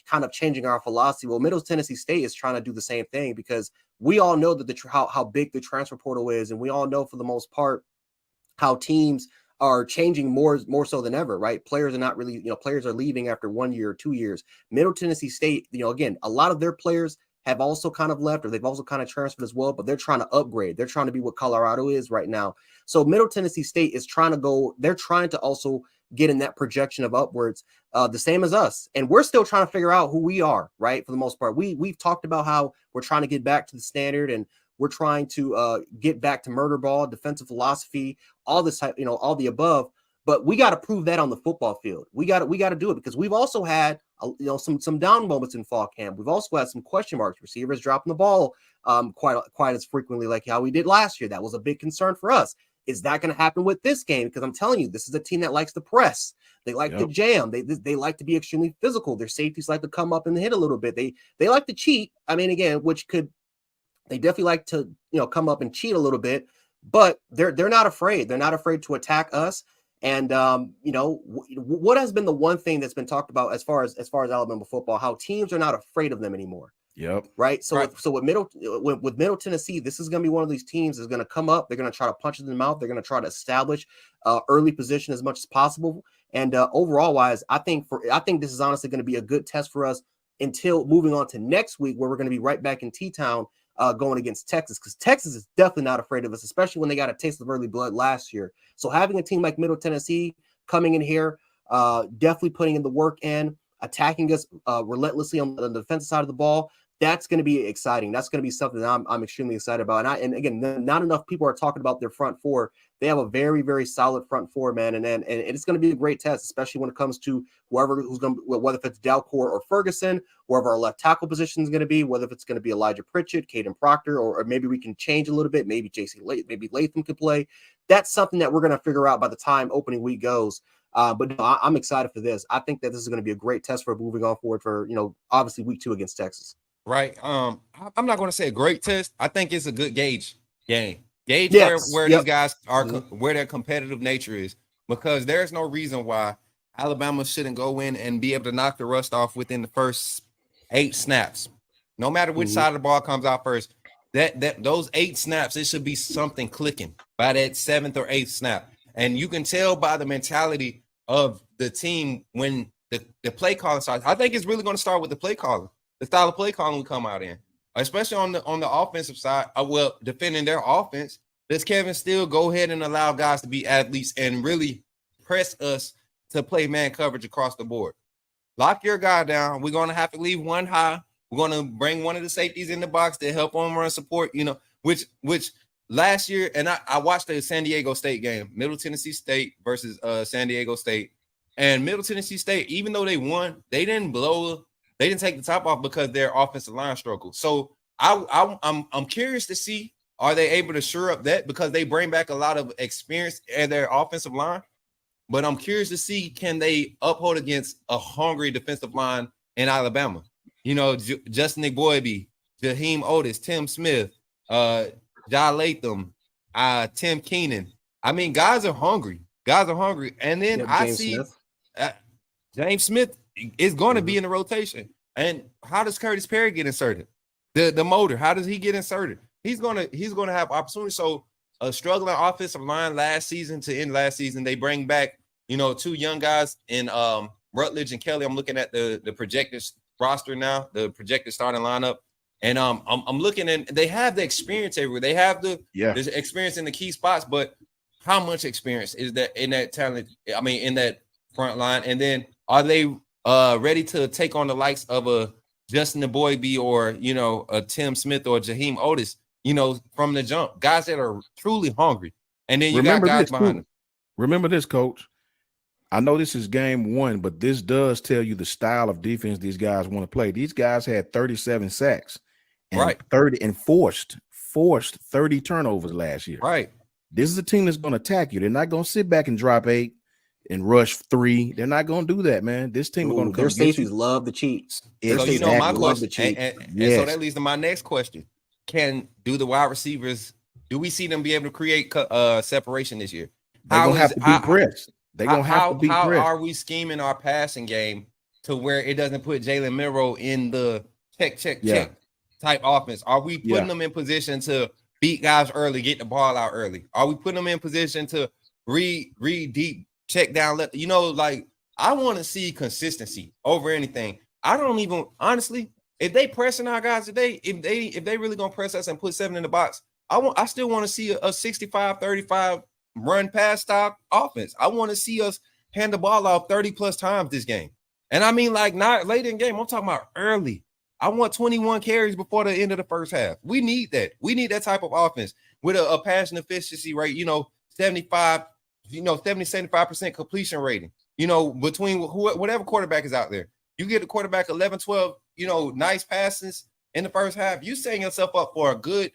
kind of changing our philosophy. Well, Middle Tennessee State is trying to do the same thing, because we all know that how big the transfer portal is, and we all know for the most part how teams are changing more so than ever, right? Players are not really, players are leaving after 1 year or 2 years. Middle Tennessee State, again, a lot of their players have also kind of left, or they've also kind of transferred as well, but they're trying to upgrade. They're trying to be what Colorado is right now. So Middle Tennessee State is trying to also get in that projection of upwards, the same as us. And we're still trying to figure out who we are, right? For the most part, we've talked about how we're trying to get back to the standard, and we're trying to get back to murder ball, defensive philosophy, all this type, all the above. But we got to prove that on the football field. We got to do it, because we've also had some down moments in fall camp. We've also had some question marks. Receivers dropping the ball quite as frequently like how we did last year. That was a big concern for us. Is that going to happen with this game? Because I'm telling you, this is a team that likes to press. They like to jam. They like to be extremely physical. Their safeties like to come up and hit a little bit. They like to cheat. I mean, again, they definitely like to come up and cheat a little bit, but they're not afraid. They're not afraid to attack us. And what has been the one thing that's been talked about as far as Alabama football, how teams are not afraid of them anymore. Yep. Right. So with Middle Tennessee, this is going to be one of these teams that's going to come up. They're going to try to punch it in the mouth. They're going to try to establish early position as much as possible. And overall wise, I think this is honestly going to be a good test for us until moving on to next week, where we're going to be right back in T-Town going against Texas, because Texas is definitely not afraid of us, especially when they got a taste of early blood last year. So having a team like Middle Tennessee coming in here, definitely putting in the work in, attacking us relentlessly on the defensive side of the ball, that's going to be exciting. That's going to be something that I'm extremely excited about. And again, not enough people are talking about their front four. They have a very, very solid front four, man. And it's going to be a great test, especially when it comes to whoever who's going to, whether if it's Dalcourt or Ferguson, wherever our left tackle position is going to be, whether if it's going to be Elijah Pritchett, Caden Proctor, or maybe we can change a little bit. Maybe maybe Latham could play. That's something that we're going to figure out by the time opening week goes. But no, I'm excited for this. I think that this is going to be a great test for moving on forward for, obviously week 2 against Texas. Right. I'm not going to say a great test. I think it's a good gauge game. Where these guys are, where their competitive nature is, because there's no reason why Alabama shouldn't go in and be able to knock the rust off within the first 8 snaps. No matter which side of the ball comes out first, that those 8 snaps, it should be something clicking by that 7th or 8th snap. And you can tell by the mentality of the team when the play calling starts. I think it's really going to start with the play calling, the style of play calling we come out in, especially on the offensive side. Well, defending their offense. Does Kevin still go ahead and allow guys to be athletes and really press us to play man coverage across the board? Lock your guy down. We're going to have to leave one high. We're going to bring one of the safeties in the box to help on run support, which last year, and I watched the San Diego State game, Middle Tennessee State versus San Diego State. And Middle Tennessee State, even though they won, they didn't take the top off because their offensive line struggled. So I'm curious to see, are they able to shore up that, because they bring back a lot of experience in their offensive line. But I'm curious to see, can they uphold against a hungry defensive line in Alabama? Justin Igboebi, Jaheim Otis, Tim Smith, Ja Latham, Tim Keenan. I mean, guys are hungry. And then I see James Smith is going to be in the rotation. And how does Curtis Perry get inserted? The motor, how does he get inserted? He's gonna have opportunity. So a struggling offensive line last season to end last season, they bring back, two young guys in Rutledge and Kelly. I'm looking at the projected roster now, the projected starting lineup. And I'm looking, and they have the experience everywhere. They have the experience in the key spots, but how much experience is that in that talent? I mean, in that front line, and then are they ready to take on the likes of a Justin Igboebi or a Tim Smith or Jaheim Otis? From the jump, guys that are truly hungry, and then you got guys behind them. Remember this, Coach. I know this is game one, but this does tell you the style of defense these guys want to play. These guys had 37 sacks, and 30 and forced 30 turnovers last year. Right. This is a team that's going to attack you. They're not going to sit back and drop 8 and rush 3. They're not going to do that, man. This team is going to come. Their safeties love the cheats. So my question, and so that leads to my next question. Do the wide receivers, do we see them be able to create separation this year? They're going to have to be pressed. They're going to have to be pressed. How are we scheming our passing game to where it doesn't put Jalen Milroe in the check type offense? Are we putting them in position to beat guys early, get the ball out early? Are we putting them in position to read deep, check down? I want to see consistency over anything. I don't even, honestly, if they pressing our guys today, if they really gonna press us and put 7 in the box, I still want to see a 65-35 run pass style offense. I want to see us hand the ball off 30 plus times this game. And I mean, not late in the game. I'm talking about early. I want 21 carries before the end of the first half. We need that. We need that type of offense with a passing efficiency rate, 75% completion rating, between whatever quarterback is out there. You get a quarterback 11, 12, nice passes in the first half. You setting yourself up for a good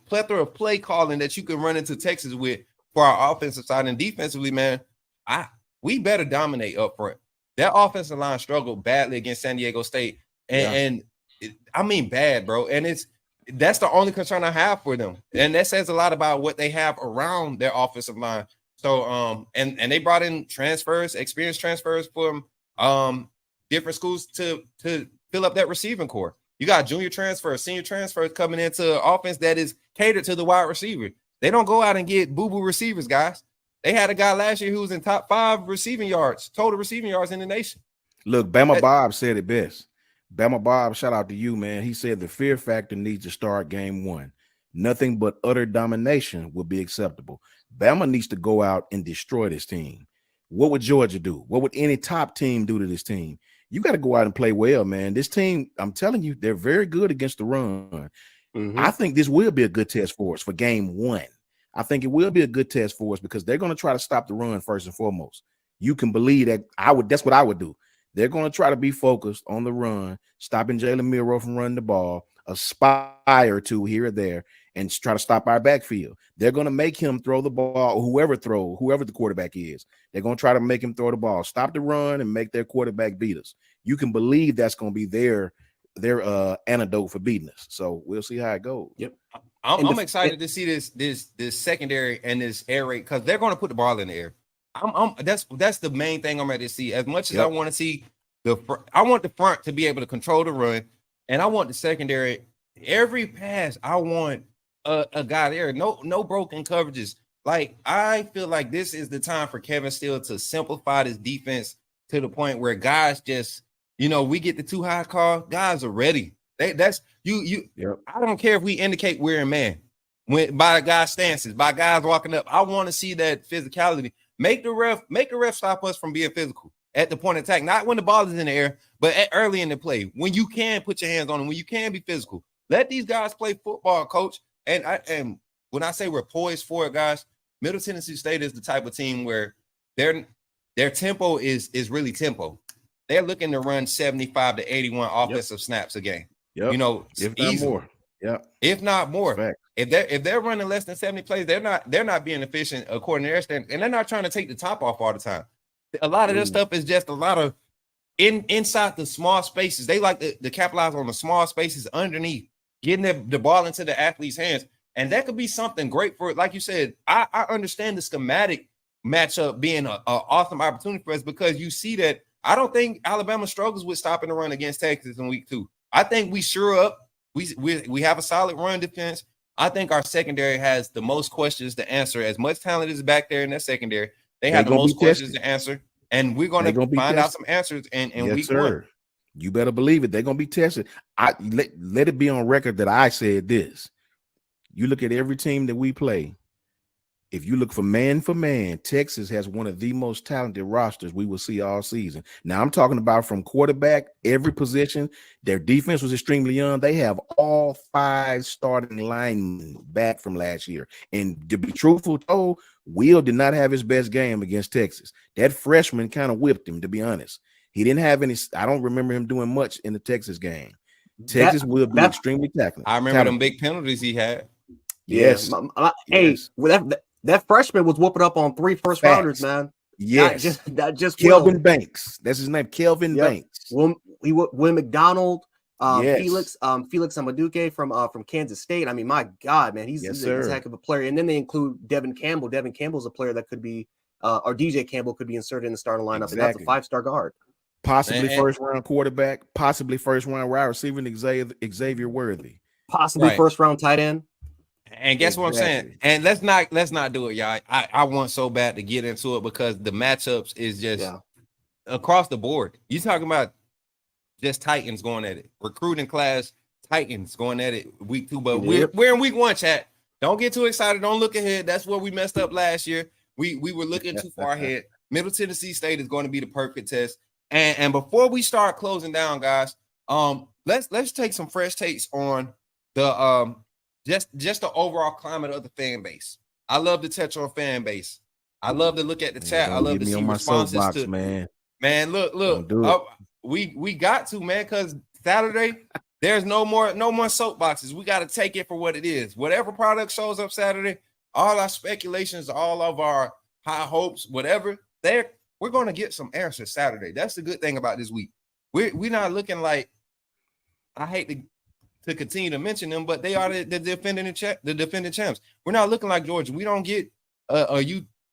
plethora of play calling that you can run into Texas with for our offensive side. And defensively, man, we better dominate up front. That offensive line struggled badly against San Diego State, and I mean bad, bro. And that's the only concern I have for them, and that says a lot about what they have around their offensive line. So, and they brought in experienced transfers from different schools to fill up that receiving core. You got junior transfers, senior transfers coming into offense that is catered to the wide receiver. They don't go out and get boo-boo receivers, guys. They had a guy last year who was in top 5 total receiving yards in the nation. Look, Bama Bob said it best. Bama Bob, shout out to you, man. He said the fear factor needs to start game 1. Nothing but utter domination will be acceptable. Bama needs to go out and destroy this team. What would Georgia do? What would any top team do to this team? You got to go out and play well, man. This team, I'm telling you, they're very good against the run. Mm-hmm. I think this will be a good test for us for game 1. I think it will be a good test for us because they're going to try to stop the run first and foremost. You can believe that that's what I would do. They're going to try to be focused on the run, stopping Jalen Milroe from running the ball, a spy or two here or there, and try to stop our backfield. They're going to make him throw the ball, whoever the quarterback is. They're going to try to make him throw the ball, stop the run, and make their quarterback beat us. You can believe that's going to be their antidote for beating us. So we'll see how it goes. Yep. I'm excited to see this secondary and this air raid because they're going to put the ball in the air. That's the main thing I'm ready to see. As much as I want to see I want the front to be able to control the run, and I want the secondary. Every pass, I want a guy there. No broken coverages. Like I feel like this is the time for Kevin Steele to simplify this defense to the point where guys just, we get the too high call. Guys are ready. That's you. Yep. I don't care if we indicate we're in man by guys' stances, by guys walking up. I want to see that physicality. Make the ref stop us from being physical at the point of attack, not when the ball is in the air, but early in the play, when you can put your hands on them, when you can be physical. Let these guys play football, coach. And when I say we're poised for it, guys, Middle Tennessee State is the type of team where their tempo is really tempo. They're looking to run 75 to 81 offensive snaps a game. Yep. If not easily. More. Yeah. If not more. Fact. If they're running less than 70 plays, they're not being efficient according to their standard, and they're not trying to take the top off all the time. A lot of this stuff is just a lot of inside the small spaces. They like to capitalize on the small spaces underneath, getting the ball into the athlete's hands. And that could be something great for it. Like you said, I understand the schematic matchup being an awesome opportunity for us, because you see that I don't think Alabama struggles with stopping the run against Texas in week 2. I think we sure up. We have a solid run defense. I think our secondary has the most questions to answer. As much talent is back there in that secondary, they have the most questions to answer. And we're going to find out some answers in week 1. You better believe it. They're going to be tested. Let it be on record that I said this. You look at every team that we play. If you look for man, Texas has one of the most talented rosters we will see all season. Now, I'm talking about from quarterback, every position. Their defense was extremely young. They have all 5 starting linemen back from last year. And to be truthful, Will did not have his best game against Texas. That freshman kind of whipped him, to be honest. He didn't have any – I don't remember him doing much in the Texas game. Texas will be extremely talented. I remember them big penalties he had. Yes. Hey, that freshman was whooping up on 3 first-rounders, man. Yes. That just Kelvin Banks. That's his name, Kelvin Banks. Will McDonald, Felix Amaduke from Kansas State. I mean, my God, man, he's a heck of a player. And then they include Devin Campbell. Devin Campbell's a player that could be, or DJ Campbell could be inserted in the starting lineup, and that's a 5-star guard. Possibly first-round quarterback, possibly first-round wide receiver, Xavier Worthy. Possibly first-round tight end. And guess what I'm saying? And let's not do it, y'all. I want so bad to get into it, because the matchups is just across the board. You talking about just Titans going at it, recruiting class Titans going at it week 2, but we're in week 1, chat. Don't get too excited. Don't look ahead. That's where we messed up last year. We were looking too far ahead. Middle Tennessee State is going to be the perfect test. And before we start closing down, guys, let's take some fresh takes on the just the overall climate of the fan base. I love to touch on fan base. I love to look at the chat. I love to see responses to man. Look. We got to, man, because Saturday there's no more soapboxes. We got to take it for what it is. Whatever product shows up Saturday, all our speculations, all of our high hopes, whatever, we're going to get some answers Saturday. That's the good thing about this week. We're not looking like, I hate to continue to mention them, but they are the defending champs. We're not looking like Georgia. We don't get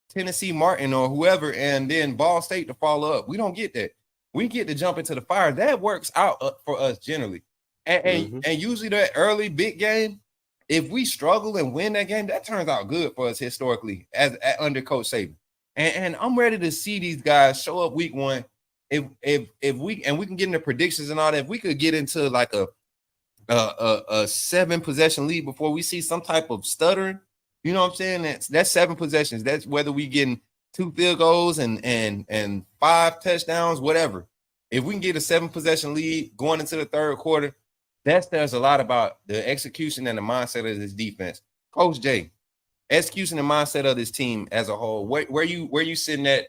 Tennessee Martin or whoever and then Ball State to follow up. We don't get that. We get to jump into the fire. That works out for us generally. And usually that early big game, if we struggle and win that game, that turns out good for us historically under Coach Saban. And I'm ready to see these guys show up week 1. If we can get into predictions and all that, if we could get into like a 7 possession lead before we see some type of stuttering, you know what I'm saying? That's 7 possessions. That's whether we getting 2 field goals and 5 touchdowns, whatever. If we can get a 7 possession lead going into the 3rd quarter, that says a lot about the execution and the mindset of this defense. Coach Jay, execution and mindset of this team as a whole. Where you sitting at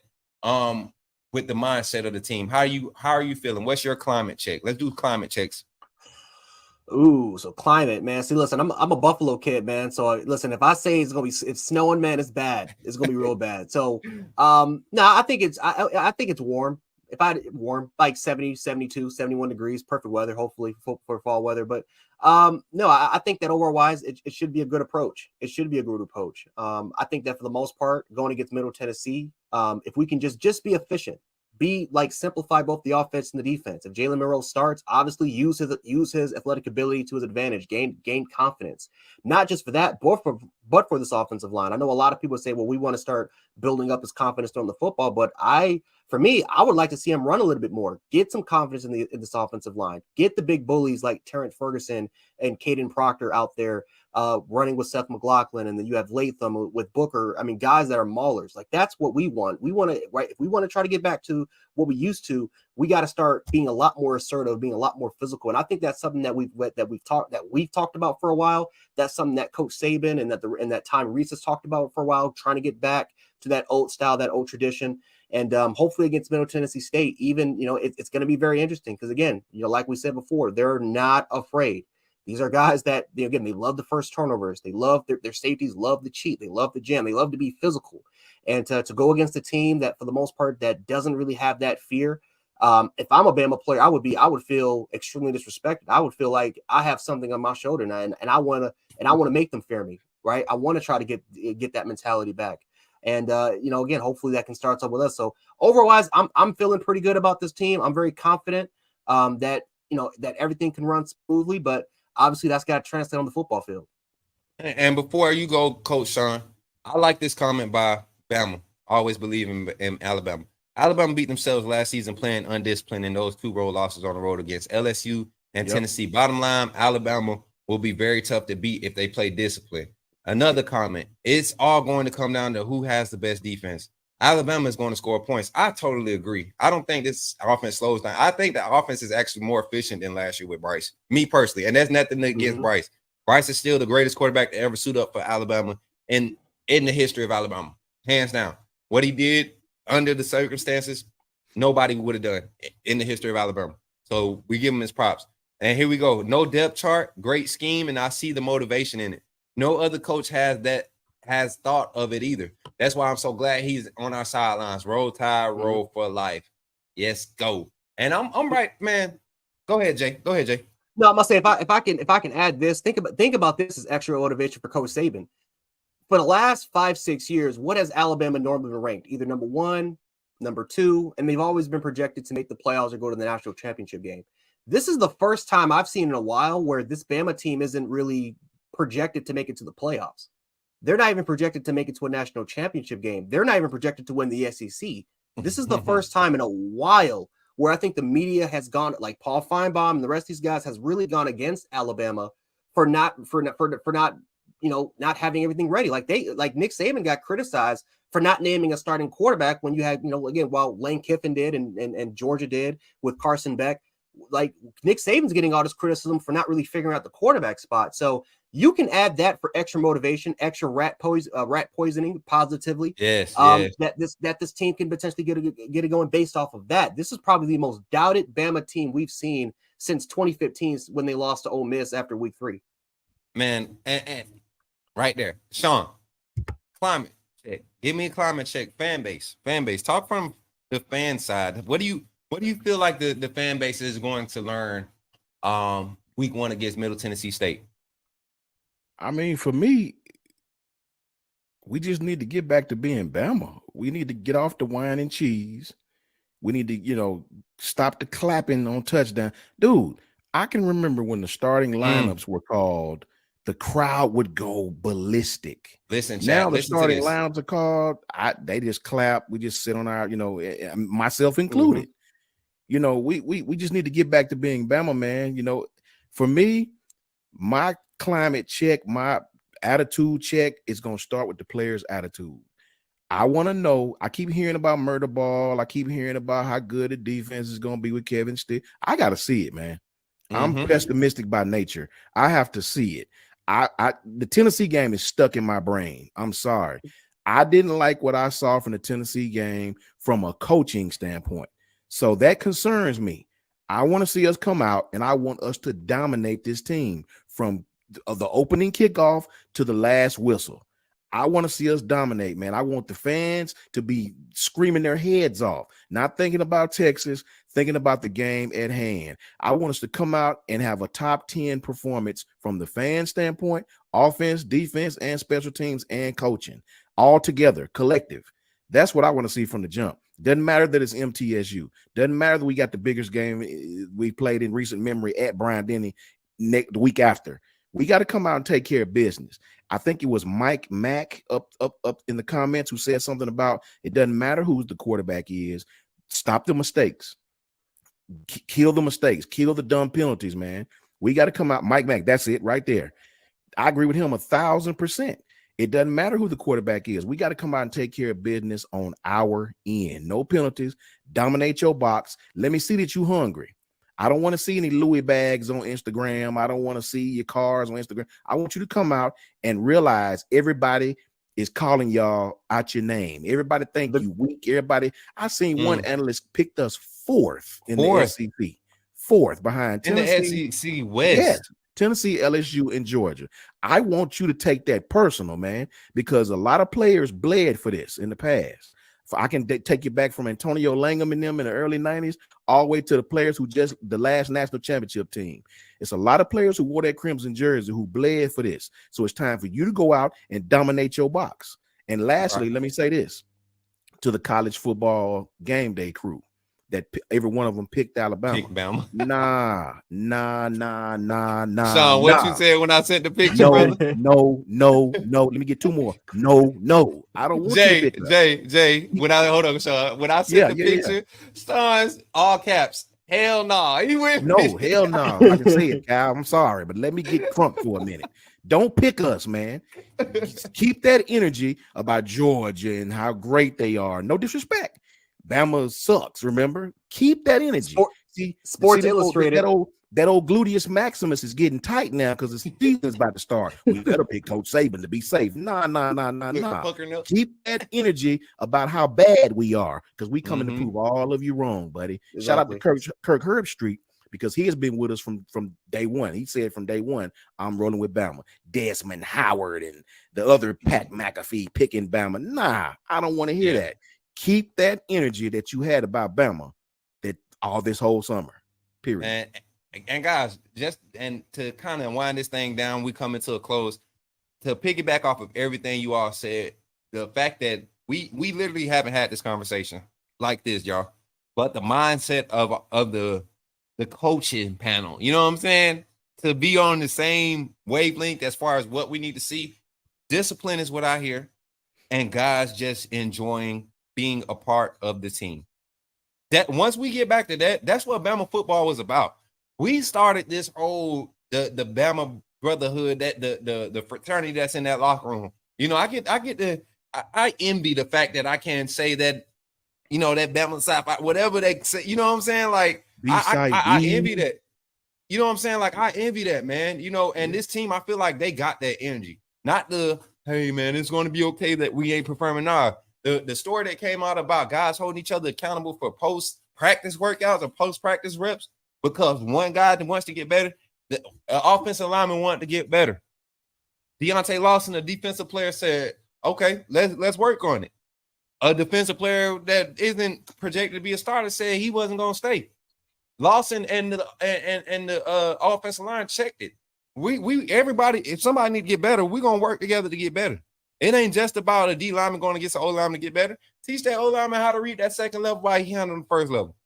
with the mindset of the team? How are you feeling? What's your climate check? Let's do climate checks. Ooh, so climate, man. See, listen, I'm a Buffalo kid, man. So listen, if I say it's snowing, man, it's bad. It's gonna be real bad. So no, I think it's warm. If warm, like 70, 72, 71 degrees, perfect weather, hopefully for fall weather. But no, I think that overall wise, it should be a good approach. It should be a good approach. I think that for the most part, going against Middle Tennessee, if we can just be efficient, simplify both the offense and the defense. If Jalen Monroe starts, obviously use his athletic ability to his advantage, gain confidence. Not just for that, but but for this offensive line. I know a lot of people say, well, we want to start building up his confidence throwing the football, but for me, I would like to see him run a little bit more, get some confidence in this offensive line, get the big bullies like Terrence Ferguson and Caden Proctor out there running with Seth McLaughlin, and then you have Latham with Booker. I mean, guys that are maulers. Like, that's what we want. We want to, right? If we want to try to get back to what we used to, we got to start being a lot more assertive, being a lot more physical. And I think that's something that we've talked about for a while. That's something that Coach Saban and that time Reese has talked about for a while, trying to get back to that old style, that old tradition. And hopefully against Middle Tennessee State, even, it's going to be very interesting because, again, like we said before, they're not afraid. These are guys that, again, they love the first turnovers. They love their safeties, love the cheat. They love the jam. They love to be physical. And to go against a team that, for the most part, that doesn't really have that fear. If I'm a Bama player, I would feel extremely disrespected. I would feel like I have something on my shoulder now, and I want to make them fear me, right? I want to try to get that mentality back. And again, hopefully that can start up with us. So overall, I'm feeling pretty good about this team. I'm very confident that everything can run smoothly, but obviously that's got to translate on the football field. And before you go, Coach Sean, I like this comment by Bama. Always believe in Alabama. Alabama beat themselves last season playing undisciplined in those 2 road losses on the road against LSU and Tennessee. Bottom line, Alabama will be very tough to beat if they play discipline. Another comment, it's all going to come down to who has the best defense. Alabama is going to score points. I totally agree. I don't think this offense slows down. I think the offense is actually more efficient than last year with Bryce, me personally. And that's nothing against Bryce. Bryce is still the greatest quarterback to ever suit up for Alabama in the history of Alabama, hands down. What he did under the circumstances, nobody would have done in the history of Alabama. So we give him his props. And here we go. No depth chart, great scheme, and I see the motivation in it. No other coach has thought of it either. That's why I'm so glad he's on our sidelines. Roll Tide, roll for life. Yes, go. And I'm right, man. Go ahead, Jay. No, I'm gonna say if I can add this, think about this as extra motivation for Coach Saban. For the last 5-6 years, what has Alabama normally been ranked? Either number 1, number 2, and they've always been projected to make the playoffs or go to the national championship game. This is the first time I've seen in a while where this Bama team isn't really projected to make it to the playoffs. They're not even projected to make it to a national championship game. They're not even projected to win the SEC. This is the first time in a while where I think the media has gone, like Paul Feinbaum and the rest of these guys, has really gone against Alabama for not not having everything ready. Like Nick Saban got criticized for not naming a starting quarterback when you had, again, while Lane Kiffin did and Georgia did with Carson Beck. Like, Nick Saban's getting all this criticism for not really figuring out the quarterback spot. So you can add that for extra motivation, extra rat poisoning positively. Yes. That this team can potentially get it going based off of that. This is probably the most doubted Bama team we've seen since 2015 when they lost to Ole Miss after week 3. Man, and right there, Sean, climate check. Give me a climate check. Fan base. Talk from the fan side. What do you feel like the fan base is going to learn week 1 against Middle Tennessee State? I mean, for me, we just need to get back to being Bama. We need to get off the wine and cheese. We need to, stop the clapping on touchdown. Dude, I can remember when the starting lineups were called, the crowd would go ballistic. Listen, now the starting lineups are called, they just clap. We just sit on our, myself included. We just need to get back to being Bama, man. For me, my climate check, my attitude check is going to start with the players' attitude. I want to know. I keep hearing about murder ball. I keep hearing about how good the defense is going to be with Kevin Steele. I got to see it, man. I'm pessimistic by nature. I have to see it. The Tennessee game is stuck in my brain. I'm sorry. I didn't like what I saw from the Tennessee game from a coaching standpoint. So that concerns me. I want to see us come out, and I want us to dominate this team from the opening kickoff to the last whistle. I want to see us dominate, man. I want the fans to be screaming their heads off, not thinking about Texas, thinking about the game at hand. I want us to come out and have a top 10 performance from the fan standpoint, offense, defense, and special teams and coaching, all together, collective. That's what I want to see from the jump. Doesn't matter that it's MTSU. Doesn't matter that we got the biggest game we played in recent memory at Bryant-Denny the week after. We got to come out and take care of business. I think it was Mike Mack up in the comments who said something about it doesn't matter who the quarterback is. Stop the mistakes. Kill the mistakes. Kill the dumb penalties, man. We got to come out. Mike Mack, that's it right there. I agree with him 1,000%. It doesn't matter who the quarterback is. We got to come out and take care of business on our end. No penalties. Dominate your box. Let me see that you're hungry. I don't want to see any Louis bags on Instagram. I don't want to see your cars on Instagram. I want you to come out and realize everybody is calling y'all out your name. Everybody think you weak. Everybody. I seen one analyst picked us fourth in the SEC. Fourth behind Tennessee. In the SEC West. Yes. Tennessee, LSU, and Georgia. I want you to take that personal, man, because a lot of players bled for this in the past. I can take you back from Antonio Langham and them in the early 90s all the way to the players who just the last national championship team. It's a lot of players who wore that crimson jersey who bled for this. So it's time for you to go out and dominate your box. And lastly, let me say this to the college football game day crew that every one of them picked Alabama. Pick Bama. Nah. Sean, what you said when I sent the picture, brother? No. Let me get two more. No. I don't want Jay. When I sent the picture, Stars, all caps. Hell no. He went. No, hell no. I can say it, Kyle. I'm sorry, but let me get crunk for a minute. Don't pick us, man. Keep that energy about Georgia and how great they are. No disrespect. Bama sucks, remember? Keep that energy. Sports Illustrated. That old gluteus maximus is getting tight now because the season's about to start. We better pick Coach Saban to be safe. Nah. Keep that energy about how bad we are because we coming to prove all of you wrong, buddy. Exactly. Shout out to Kirk Herbstreit because he has been with us from day one. He said from day one, I'm rolling with Bama. Desmond Howard and the other Pat McAfee picking Bama. Nah, I don't want to hear that. Keep that energy that you had about Bama that all this whole summer, period. And guys, to kind of wind this thing down, we come into a close. To piggyback off of everything you all said, the fact that we literally haven't had this conversation like this, y'all. But the mindset of the coaching panel, you know what I'm saying? To be on the same wavelength as far as what we need to see. Discipline is what I hear. And guys just enjoying being a part of the team. That once we get back to that, that's what Bama football was about. We started this whole the Bama brotherhood, that the fraternity that's in that locker room. You know, I envy the fact that I can say that, you know, that Bama side, whatever they say, you know what I'm saying? Like I envy that. You know what I'm saying? Like I envy that, man. You know, and this team, I feel like they got that energy. Not the hey man, it's going to be okay that we ain't performing. Nah. The story that came out about guys holding each other accountable for post-practice workouts or post-practice reps because one guy wants to get better, the offensive lineman wanted to get better. Deontay Lawson, a defensive player, said, okay, let's work on it. A defensive player that isn't projected to be a starter said he wasn't going to stay. Lawson and the offensive line checked it. We everybody, if somebody need to get better, we're going to work together to get better. It ain't just about a D lineman going against an O lineman to get better. Teach that O lineman how to read that second level while he handling the first level.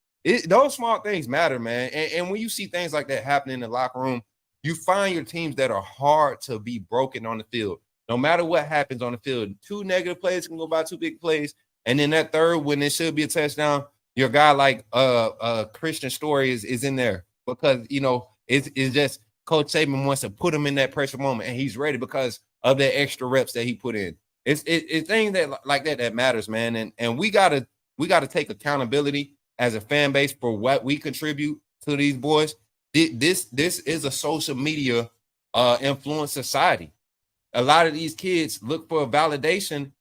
Those small things matter, man. And when you see things like that happen in the locker room, you find your teams that are hard to be broken on the field. No matter what happens on the field, 2 negative plays can go by 2 big plays. And then that third, when it should be a touchdown, your guy like Christian Story is in there because, you know, it's just Coach Saban wants to put him in that pressure moment, and he's ready because of the extra reps that he put in. It's things that like that matters, man. And we gotta take accountability as a fan base for what we contribute to these boys. This is a social media influenced society. A lot of these kids look for validation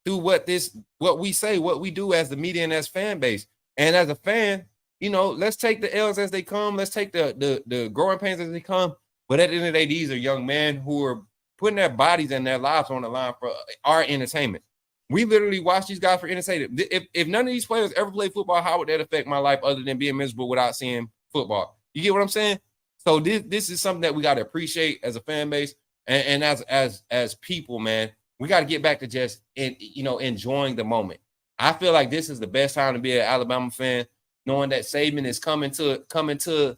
through what we say, what we do as the media and as fan base. And as a fan, you know, let's take the L's as they come. Let's take the growing pains as they come. But at the end of the day, these are young men who are putting their bodies and their lives on the line for our entertainment. We literally watch these guys for entertainment. If none of these players ever play football, how would that affect my life other than being miserable without seeing football? You get what I'm saying? So this is something that we got to appreciate as a fan base and as people, man. We got to get back to just enjoying the moment. I feel like this is the best time to be an Alabama fan, knowing that Saban is coming to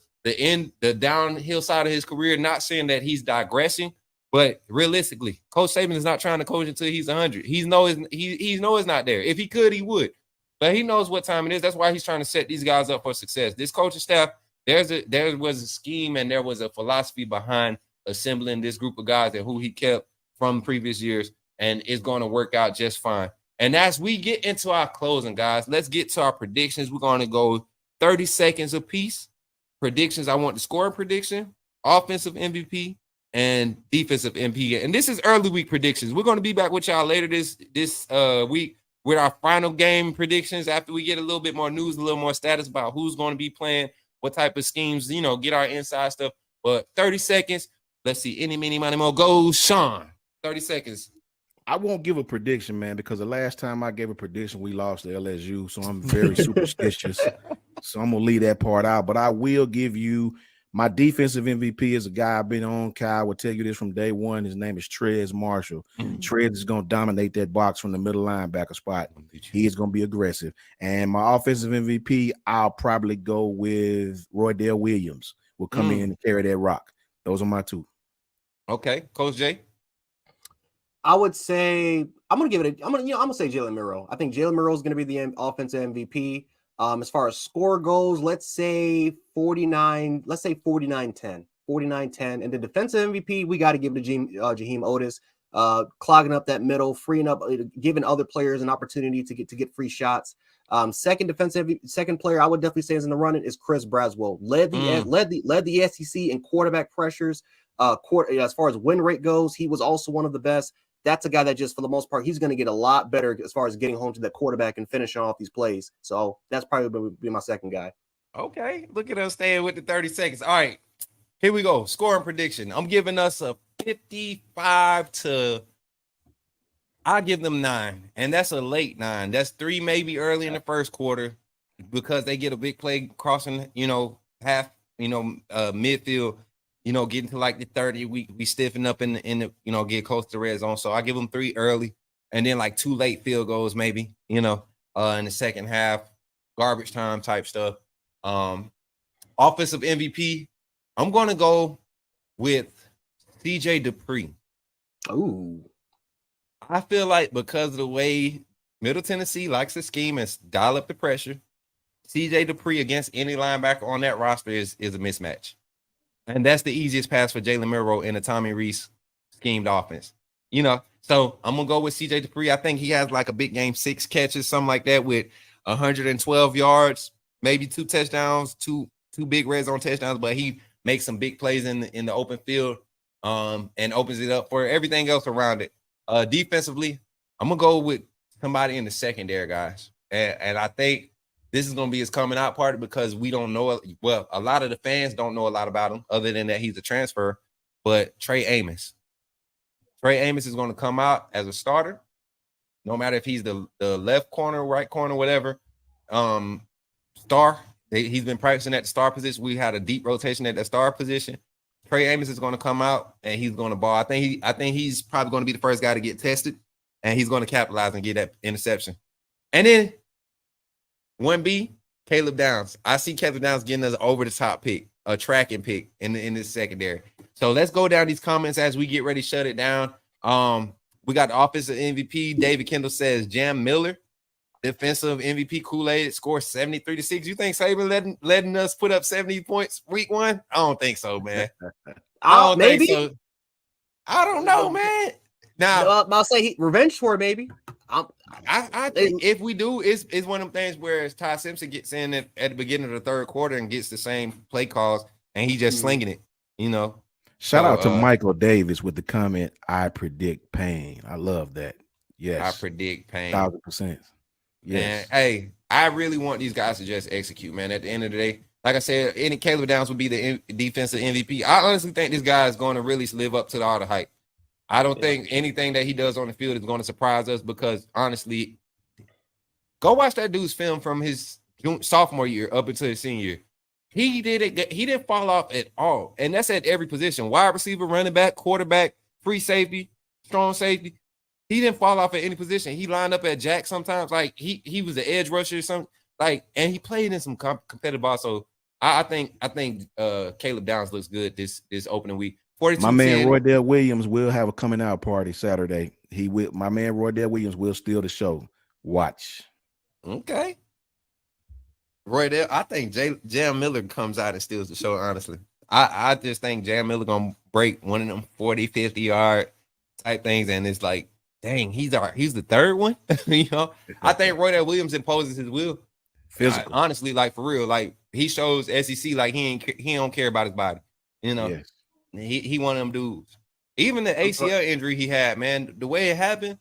the downhill side of his career. Not saying that he's digressing, but realistically, Coach Saban is not trying to coach until he's 100. He knows it's not there. If he could, he would. But he knows what time it is. That's why he's trying to set these guys up for success. This coaching staff, there was a scheme and there was a philosophy behind assembling this group of guys and who he kept from previous years, and it's going to work out just fine. And as we get into our closing, guys, let's get to our predictions. We're going to go 30 seconds apiece. Predictions. I want the scoring prediction, offensive MVP, and defensive MVP. And this is early week predictions. We're going to be back with y'all later this week with our final game predictions after we get a little bit more news, a little more status about who's going to be playing, what type of schemes, get our inside stuff. But 30 seconds. Let's see. Any, many, money, more. Go, Sean. 30 seconds. I won't give a prediction, man, because the last time I gave a prediction, we lost to LSU. So I'm very superstitious. So I'm going to leave that part out. But I will give you my defensive MVP is a guy I've been on. Kyle will tell you this from day one. His name is Trez Marshall. Trez is going to dominate that box from the middle linebacker spot. He is going to be aggressive. And my offensive MVP, I'll probably go with Roydell Williams. Will come in and carry that rock. Those are my two. Okay. Coach Jay? I would say I'm gonna say Jalen Murrow. I think Jalen Murrow is gonna be the offensive MVP. As far as score goes, let's say 49. Let's say 49-10. 49-10. And the defensive MVP, we got to give it to Jaheim Otis, clogging up that middle, freeing up, giving other players an opportunity to get free shots. Second player I would definitely say is in the running is Chris Braswell. Led the SEC in quarterback pressures. As far as win rate goes, he was also one of the best. That's a guy that just, for the most part, he's going to get a lot better as far as getting home to that quarterback and finishing off these plays. So that's probably going to be my second guy. Okay. Look at us staying with the 30 seconds. All right. Here we go. Scoring prediction. I'm giving us a 55 to, I'll give them 9. And that's a late 9. That's 3 maybe early in the first quarter because they get a big play crossing, half, midfield. Getting to like the 30, we stiffen up in the get close to the red zone. So I give them 3 early and then like 2 late field goals, maybe, in the second half, garbage time type stuff. Offensive MVP, I'm going to go with CJ Dupree. Ooh. I feel like because of the way Middle Tennessee likes to scheme and dial up the pressure, CJ Dupree against any linebacker on that roster is a mismatch. And that's the easiest pass for Jalen Murrow in a Tommy Rees schemed offense. So I'm going to go with CJ Dupree. I think he has like a big game, 6 catches, something like that with 112 yards, maybe 2 touchdowns, two big red zone touchdowns, but he makes some big plays in the open field and opens it up for everything else around it. Defensively, I'm going to go with somebody in the secondary, guys. And I think this is going to be his coming out party because we don't know. Well, a lot of the fans don't know a lot about him other than that he's a transfer. But Trey Amos is going to come out as a starter, no matter if he's the left corner, right corner, whatever. Star, he's been practicing at the star position. We had a deep rotation at the star position. Trey Amos is going to come out and he's going to ball. I think he's probably going to be the first guy to get tested, and he's going to capitalize and get that interception. And then 1B, Caleb Downs. I see Caleb Downs getting us over the top pick, a tracking pick in this secondary. So let's go down these comments as we get ready to shut it down. We got the offensive MVP. David Kendall says Jam Miller. Defensive MVP Kool-Aid scores 73-6. You think Saban letting us put up 70 points week 1? I don't think so, man. I don't think so. I don't know, man. Now I'll say revenge tour, maybe. I think if we do, it's one of them things where Ty Simpson gets in at the beginning of the third quarter and gets the same play calls, and he just slinging it, Shout out to Michael Davis with the comment, I predict pain. I love that. Yes. I predict pain. 1,000%. Yes. And, hey, I really want these guys to just execute, man. At the end of the day, like I said, any Caleb Downs would be the defensive MVP. I honestly think this guy is going to really live up to all the hype. I don't think anything that he does on the field is going to surprise us because, honestly, go watch that dude's film from his sophomore year up until his senior year. He didn't fall off at all, and that's at every position: wide receiver, running back, quarterback, free safety, strong safety. He didn't fall off at any position. He lined up at jack sometimes, like he was an edge rusher or something, like, and he played in some competitive ball. So I think Caleb Downs looks good this opening week. 42-10. My man Roydell Williams will have a coming out party Saturday. My man Roydell Williams will steal the show. Watch. Okay. Roydell, I think Jam Miller comes out and steals the show, honestly. I just think Jam Miller gonna break one of them 40, 50 yard type things, and it's like, dang, he's the third one. You know, I think Roydell Williams imposes his will. Physical. Honestly, like for real, like he shows SEC like he don't care about his body. You know, Yes. he one of them dudes. Even the ACL injury he had, man, the way it happened,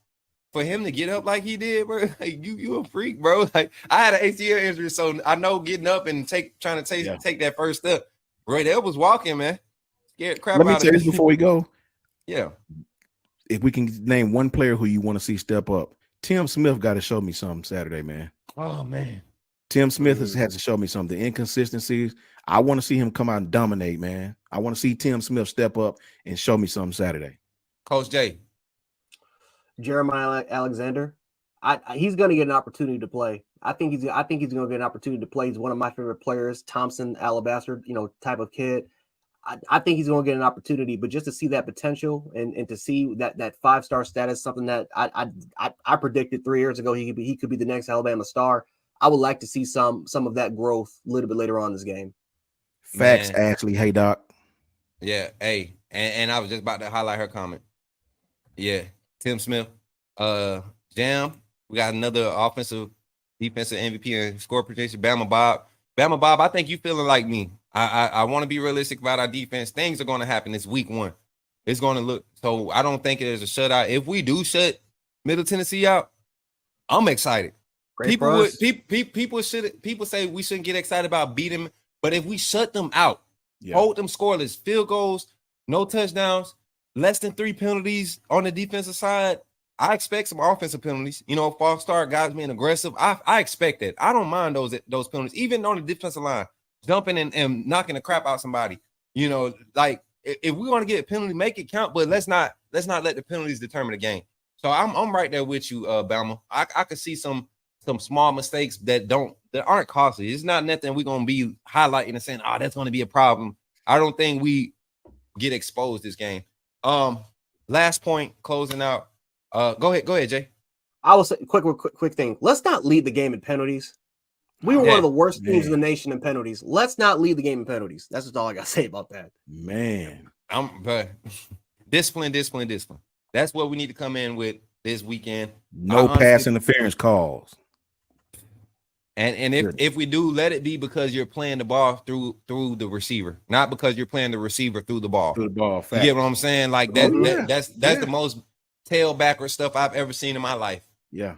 for him to get up like he did, bro, like you a freak, bro. Like I had an ACL injury, so I know getting up and take that first step. Roydell was walking, man. Scared crap Let me out tell of you this before we go. Yeah. If we can name one player who you want to see step up, Tim Smith got to show me something Saturday, man. Oh man. Tim Smith has to show me something. The inconsistencies. I want to see him come out and dominate, man. I want to see Tim Smith step up and show me something Saturday. Coach J. Jeremiah Alexander. He's going to get an opportunity to play. I think he's going to get an opportunity to play. He's one of my favorite players, Thompson, Alabaster, type of kid. I think he's going to get an opportunity, but just to see that potential and to see that 5-star status, something that I predicted 3 years ago, he could be the next Alabama star. I would like to see some of that growth a little bit later on in this game. Facts, Man. Ashley. Hey, Doc. Yeah, hey, and I was just about to highlight her comment. Yeah, Tim Smith, Jam. We got another offensive, defensive MVP and score projection. Bama Bob, I think you feeling like me. I want to be realistic about our defense. Things are going to happen. It's week 1. It's going to look so. I don't think there's a shutout. If we do shut Middle Tennessee out, I'm excited. People say we shouldn't get excited about beating them, but if we shut them out, hold them scoreless, field goals, no touchdowns, less than 3 penalties on the defensive side, I expect some offensive penalties. False start, guys being aggressive. I expect that. I don't mind those penalties, even on the defensive line, jumping and knocking the crap out somebody. Like if we want to get a penalty, make it count, but let's not let the penalties determine the game. So I'm right there with you, Bama. I could see some small mistakes that aren't costly. It's not nothing we're gonna be highlighting and saying, oh, that's gonna be a problem. I don't think we get exposed this game. Last point, closing out. Go ahead, Jay. I will say quick thing. Let's not lead the game in penalties. We were one of the worst teams in the nation in penalties. Let's not lead the game in penalties. That's just all I gotta say about that. Man, but discipline. That's what we need to come in with this weekend. No pass interference calls. And if we do, let it be because you're playing the ball through the receiver, not because you're playing the receiver through the ball. Through the ball. Facts. You get what I'm saying? Like that's the most tail backward stuff I've ever seen in my life. Yeah.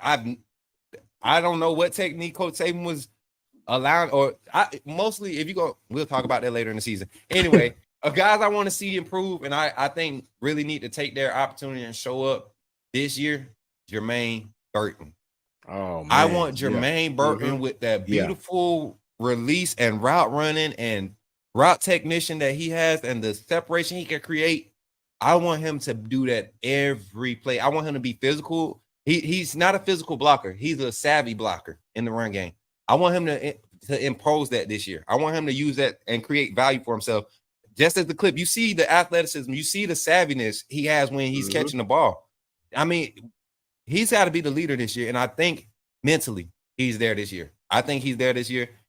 I don't know what technique Coach Saban was allowing, mostly if you go, we'll talk about that later in the season. Anyway, guys I want to see improve, and I think really need to take their opportunity and show up this year, Jermaine Burton. Oh man. I want Jermaine Burton with that beautiful release and route running and route technician that he has and the separation he can create. I want him to do that every play. I want him to be physical. He's not a physical blocker. He's a savvy blocker in the run game. I want him to impose that this year. I want him to use that and create value for himself. Just as the clip, you see the athleticism, you see the savviness he has when he's catching the ball. I mean, he's got to be the leader this year, and I think mentally he's there this year.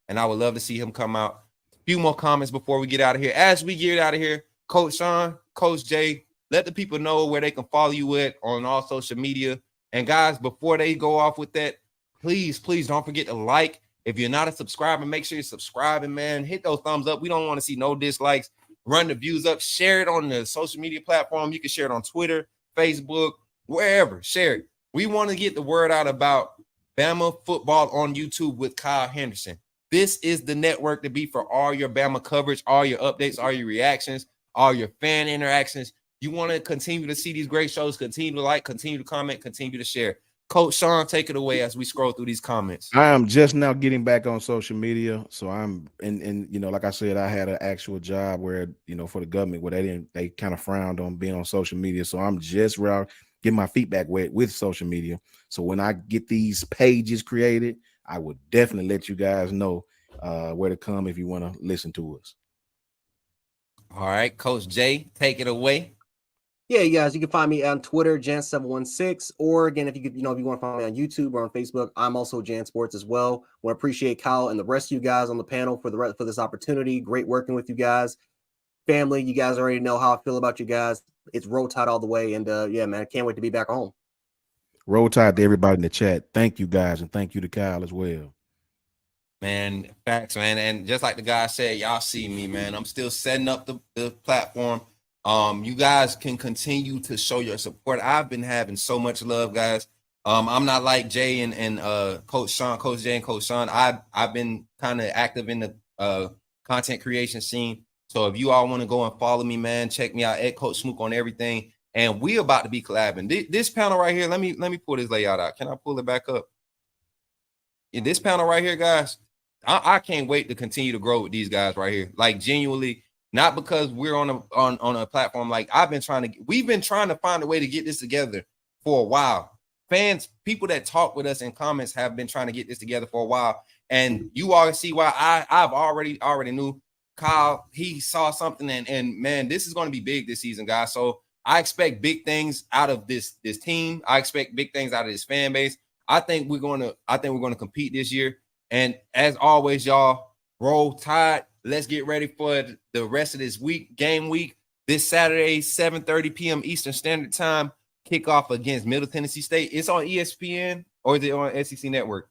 And I would love to see him come out. A few more comments before we get out of here. As we get out of here, Coach Sean, Coach Jay, let the people know where they can follow you at on all social media. And guys, before they go off with that, please don't forget to like. If you're not a subscriber, make sure you're subscribing, man. Hit those thumbs up. We don't want to see no dislikes. Run the views up. Share it on the social media platform. You can share it on Twitter, Facebook, wherever. Share it. We want to get the word out about Bama football on YouTube with Kyle Henderson. This is the network to be for all your Bama coverage, all your updates, all your reactions, all your fan interactions. You want to continue to see these great shows, continue to like, continue to comment, continue to share. Coach Sean, take it away as we scroll through these comments. I am just now getting back on social media. So I'm like I said, I had an actual job where, for the government where they kind of frowned on being on social media. So I'm just getting my feedback with social media. So when I get these pages created, I would definitely let you guys know. where to come if you want to listen to us. All right, Coach Jay, take it away. Yeah, you guys, you can find me on Twitter, Jan716, or again, if you could, if you want to find me on YouTube or on Facebook, I'm also Jan Sports as well. Want to appreciate Kyle and the rest of you guys on the panel for this opportunity. Great working with you guys. Family, you guys already know how I feel about you guys. It's Roll Tide all the way, and yeah, man, I can't wait to be back home. Roll Tide to everybody in the chat. Thank you guys, and thank you to Kyle as well. Man, facts, man. And just like the guy said, y'all see me, man. I'm still setting up the platform. You guys can continue to show your support. I've been having so much love, guys. I'm not like Jay and Coach Sean, Coach Jay and Coach Sean. I've been kind of active in the content creation scene. So if you all want to go and follow me, man, check me out at Coach Smook on everything. And we about to be collabing. This panel right here, let me pull this layout out. Can I pull it back up? In this panel right here, guys, I can't wait to continue to grow with these guys right here. Like genuinely. Not because we're on a platform. Like we've been trying to find a way to get this together for a while. Fans, people that talk with us in comments have been trying to get this together for a while. And you all see why I've already knew Kyle. He saw something and man, this is going to be big this season, guys. So I expect big things out of this team. I expect big things out of this fan base. I think we're going to compete this year. And as always, y'all, Roll Tide. Let's get ready for the rest of this game week. This Saturday, 7:30 p.m. Eastern Standard Time, kickoff against Middle Tennessee State. It's on ESPN or is it on SEC Network?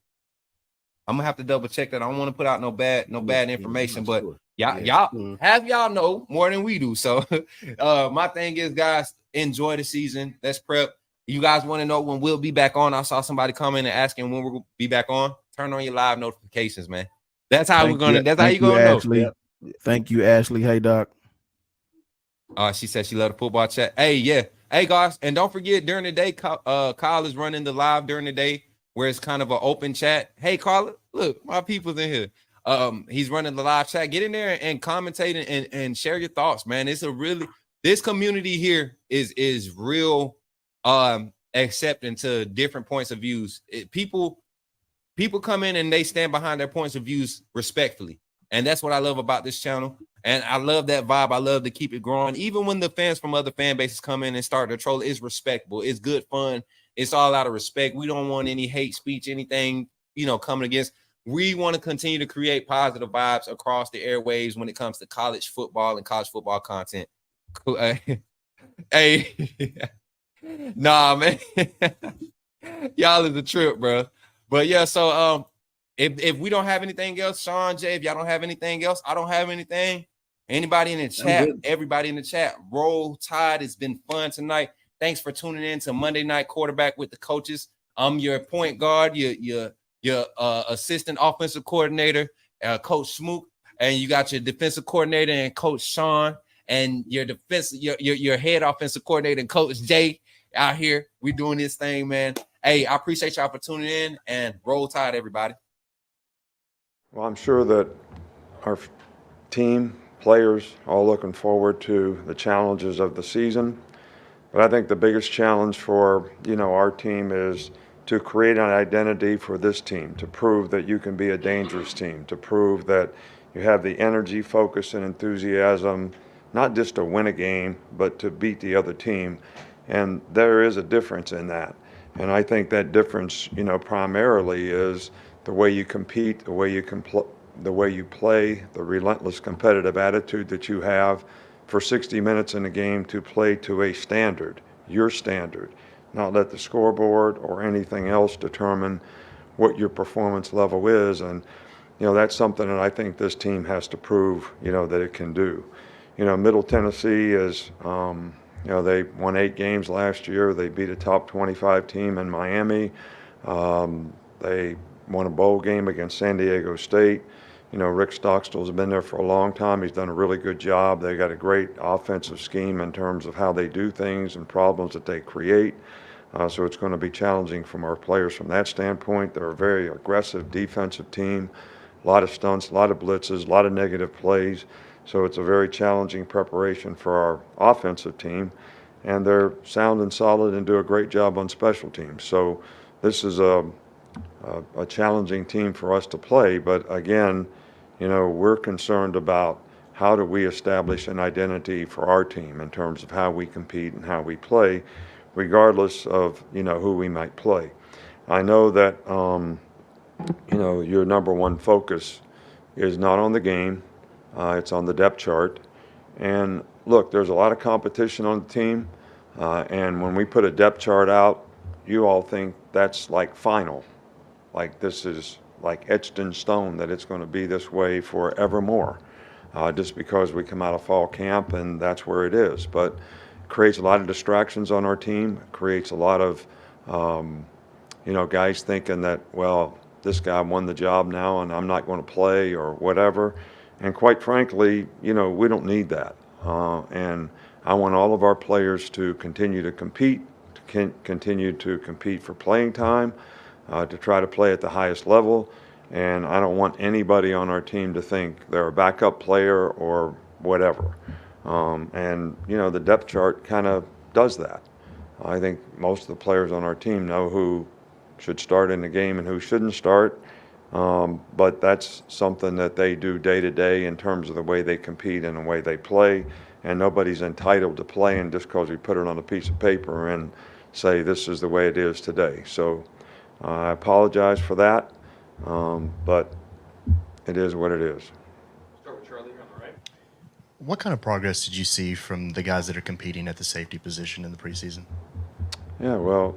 I'm gonna have to double check that. I don't want to put out no bad information, but y'all have y'all know more than we do. So my thing is, guys, enjoy the season. Let's prep. You guys want to know when we'll be back on? I saw somebody come in and asking when we'll be back on. Turn on your live notifications, man. That's how we're gonna. That's how you gonna know. Ashley. Yep. Thank you, Ashley. Hey, Doc. She said she loved the football chat. Hey, yeah. Hey, guys, and don't forget during the day, Kyle is running the live during the day where it's kind of an open chat. Hey, Carla, look, my people's in here. He's running the live chat. Get in there and commentate and share your thoughts, man. It's this community here is real accepting to different points of views. People come in and they stand behind their points of views respectfully. And that's what I love about this channel. And I love that vibe. I love to keep it growing. Even when the fans from other fan bases come in and start to troll, it's respectable. It's good fun. It's all out of respect. We don't want any hate speech, anything, coming against. We want to continue to create positive vibes across the airwaves when it comes to college football and college football content. Hey, nah, man. Y'all is a trip, bro. But yeah, so if we don't have anything else, Sean, Jay, if y'all don't have anything else, I don't have anything. Anybody in the chat, everybody in the chat, Roll Tide. It's been fun tonight. Thanks for tuning in to Monday Night Quarterback with the coaches. I'm your point guard, your assistant offensive coordinator, Coach Smook, and you got your defensive coordinator and Coach Sean, and your head offensive coordinator and Coach Jay out here. We doing this thing, man. Hey, I appreciate y'all for tuning in, and Roll Tide, everybody. Well, I'm sure that our team, players, all looking forward to the challenges of the season. But I think the biggest challenge for, our team is to create an identity for this team, to prove that you can be a dangerous team, to prove that you have the energy, focus, and enthusiasm, not just to win a game, but to beat the other team. And there is a difference in that. And I think that difference, primarily is the way you compete, the way you play, the relentless competitive attitude that you have for 60 minutes in a game to play to a standard, your standard, not let the scoreboard or anything else determine what your performance level is. And, that's something that I think this team has to prove, that it can do. Middle Tennessee is, they won 8 games last year. They beat a top 25 team in Miami. They won a bowl game against San Diego State. Rick Stockstill's been there for a long time. He's done a really good job. They got a great offensive scheme in terms of how they do things and problems that they create. So it's going to be challenging from our players from that standpoint. They're a very aggressive defensive team. A lot of stunts, a lot of blitzes, a lot of negative plays. So it's a very challenging preparation for our offensive team. And they're sound and solid and do a great job on special teams. So this is a challenging team for us to play. But again, we're concerned about how do we establish an identity for our team in terms of how we compete and how we play, regardless of, who we might play. I know that, your number one focus is not on the game, it's on the depth chart. And look, there's a lot of competition on the team, and when we put a depth chart out, you all think that's like final, like this is like etched in stone that it's going to be this way forevermore, just because we come out of fall camp and that's where it is. But it creates a lot of distractions on our team, creates a lot of guys thinking that, well, this guy won the job now and I'm not going to play or whatever. And quite frankly, we don't need that. And I want all of our players to continue to compete, continue to compete for playing time, to try to play at the highest level. And I don't want anybody on our team to think they're a backup player or whatever. And the depth chart kind of does that. I think most of the players on our team know who should start in the game and who shouldn't start. But that's something that they do day to day in terms of the way they compete and the way they play. And nobody's entitled to playing just because we put it on a piece of paper and say this is the way it is today. So I apologize for that, but it is what it is. Start with Charlie on the right. What kind of progress did you see from the guys that are competing at the safety position in the preseason? Yeah, well,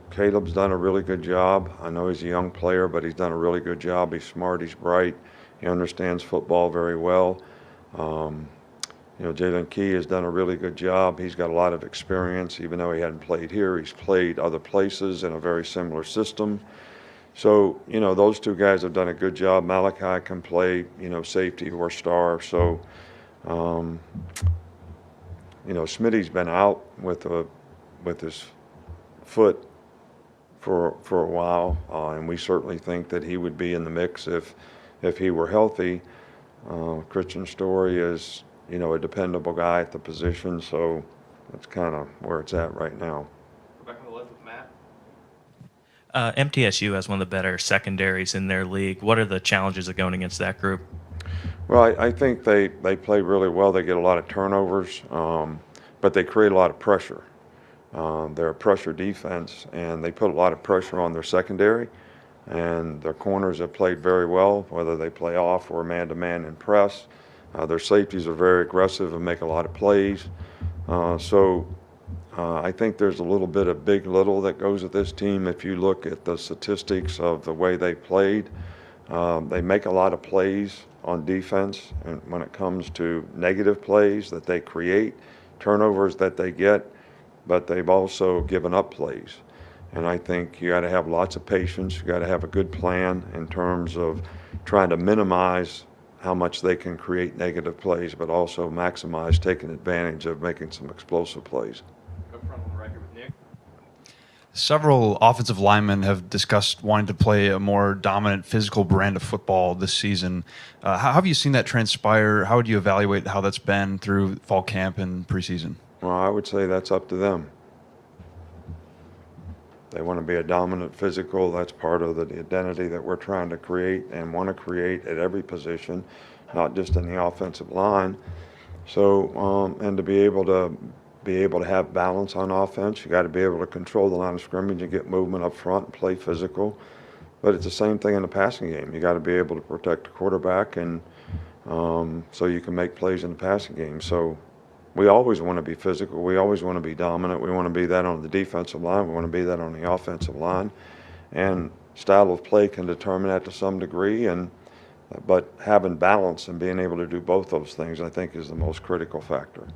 Caleb's done a really good job. I know he's a young player, but he's done a really good job. He's smart, he's bright, he understands football very well. Jalen Key has done a really good job. He's got a lot of experience, even though he hadn't played here. He's played other places in a very similar system. So, those two guys have done a good job. Malachi can play, safety or star. So, Smitty's been out with his foot for a while, and we certainly think that he would be in the mix if he were healthy. Christian Story is, a dependable guy at the position, so that's kind of where it's at right now. Go back on the left with Matt. MTSU has one of the better secondaries in their league. What are the challenges of going against that group? Well, I think they play really well. They get a lot of turnovers, but they create a lot of pressure. They're a pressure defense, and they put a lot of pressure on their secondary. And their corners have played very well, whether they play off or man-to-man and press. Their safeties are very aggressive and make a lot of plays. So I think there's a little bit of big little that goes with this team. If you look at the statistics of the way they played, they make a lot of plays on defense, and when it comes to negative plays that they create, turnovers that they get, but they've also given up plays. And I think you got to have lots of patience. You got to have a good plan in terms of trying to minimize how much they can create negative plays, but also maximize taking advantage of making some explosive plays. Up front on the right here with Nick. Several offensive linemen have discussed wanting to play a more dominant physical brand of football this season. How have you seen that transpire? How would you evaluate how that's been through fall camp and preseason? Well, I would say that's up to them. They want to be a dominant physical. That's part of the identity that we're trying to create and want to create at every position, not just in the offensive line. So, and to be able to have balance on offense, you got to be able to control the line of scrimmage and get movement up front and play physical. But it's the same thing in the passing game. You got to be able to protect the quarterback, and so you can make plays in the passing game. So we always want to be physical. We always want to be dominant. We want to be that on the defensive line. We want to be that on the offensive line. And style of play can determine that to some degree. But having balance and being able to do both those things, I think, is the most critical factor.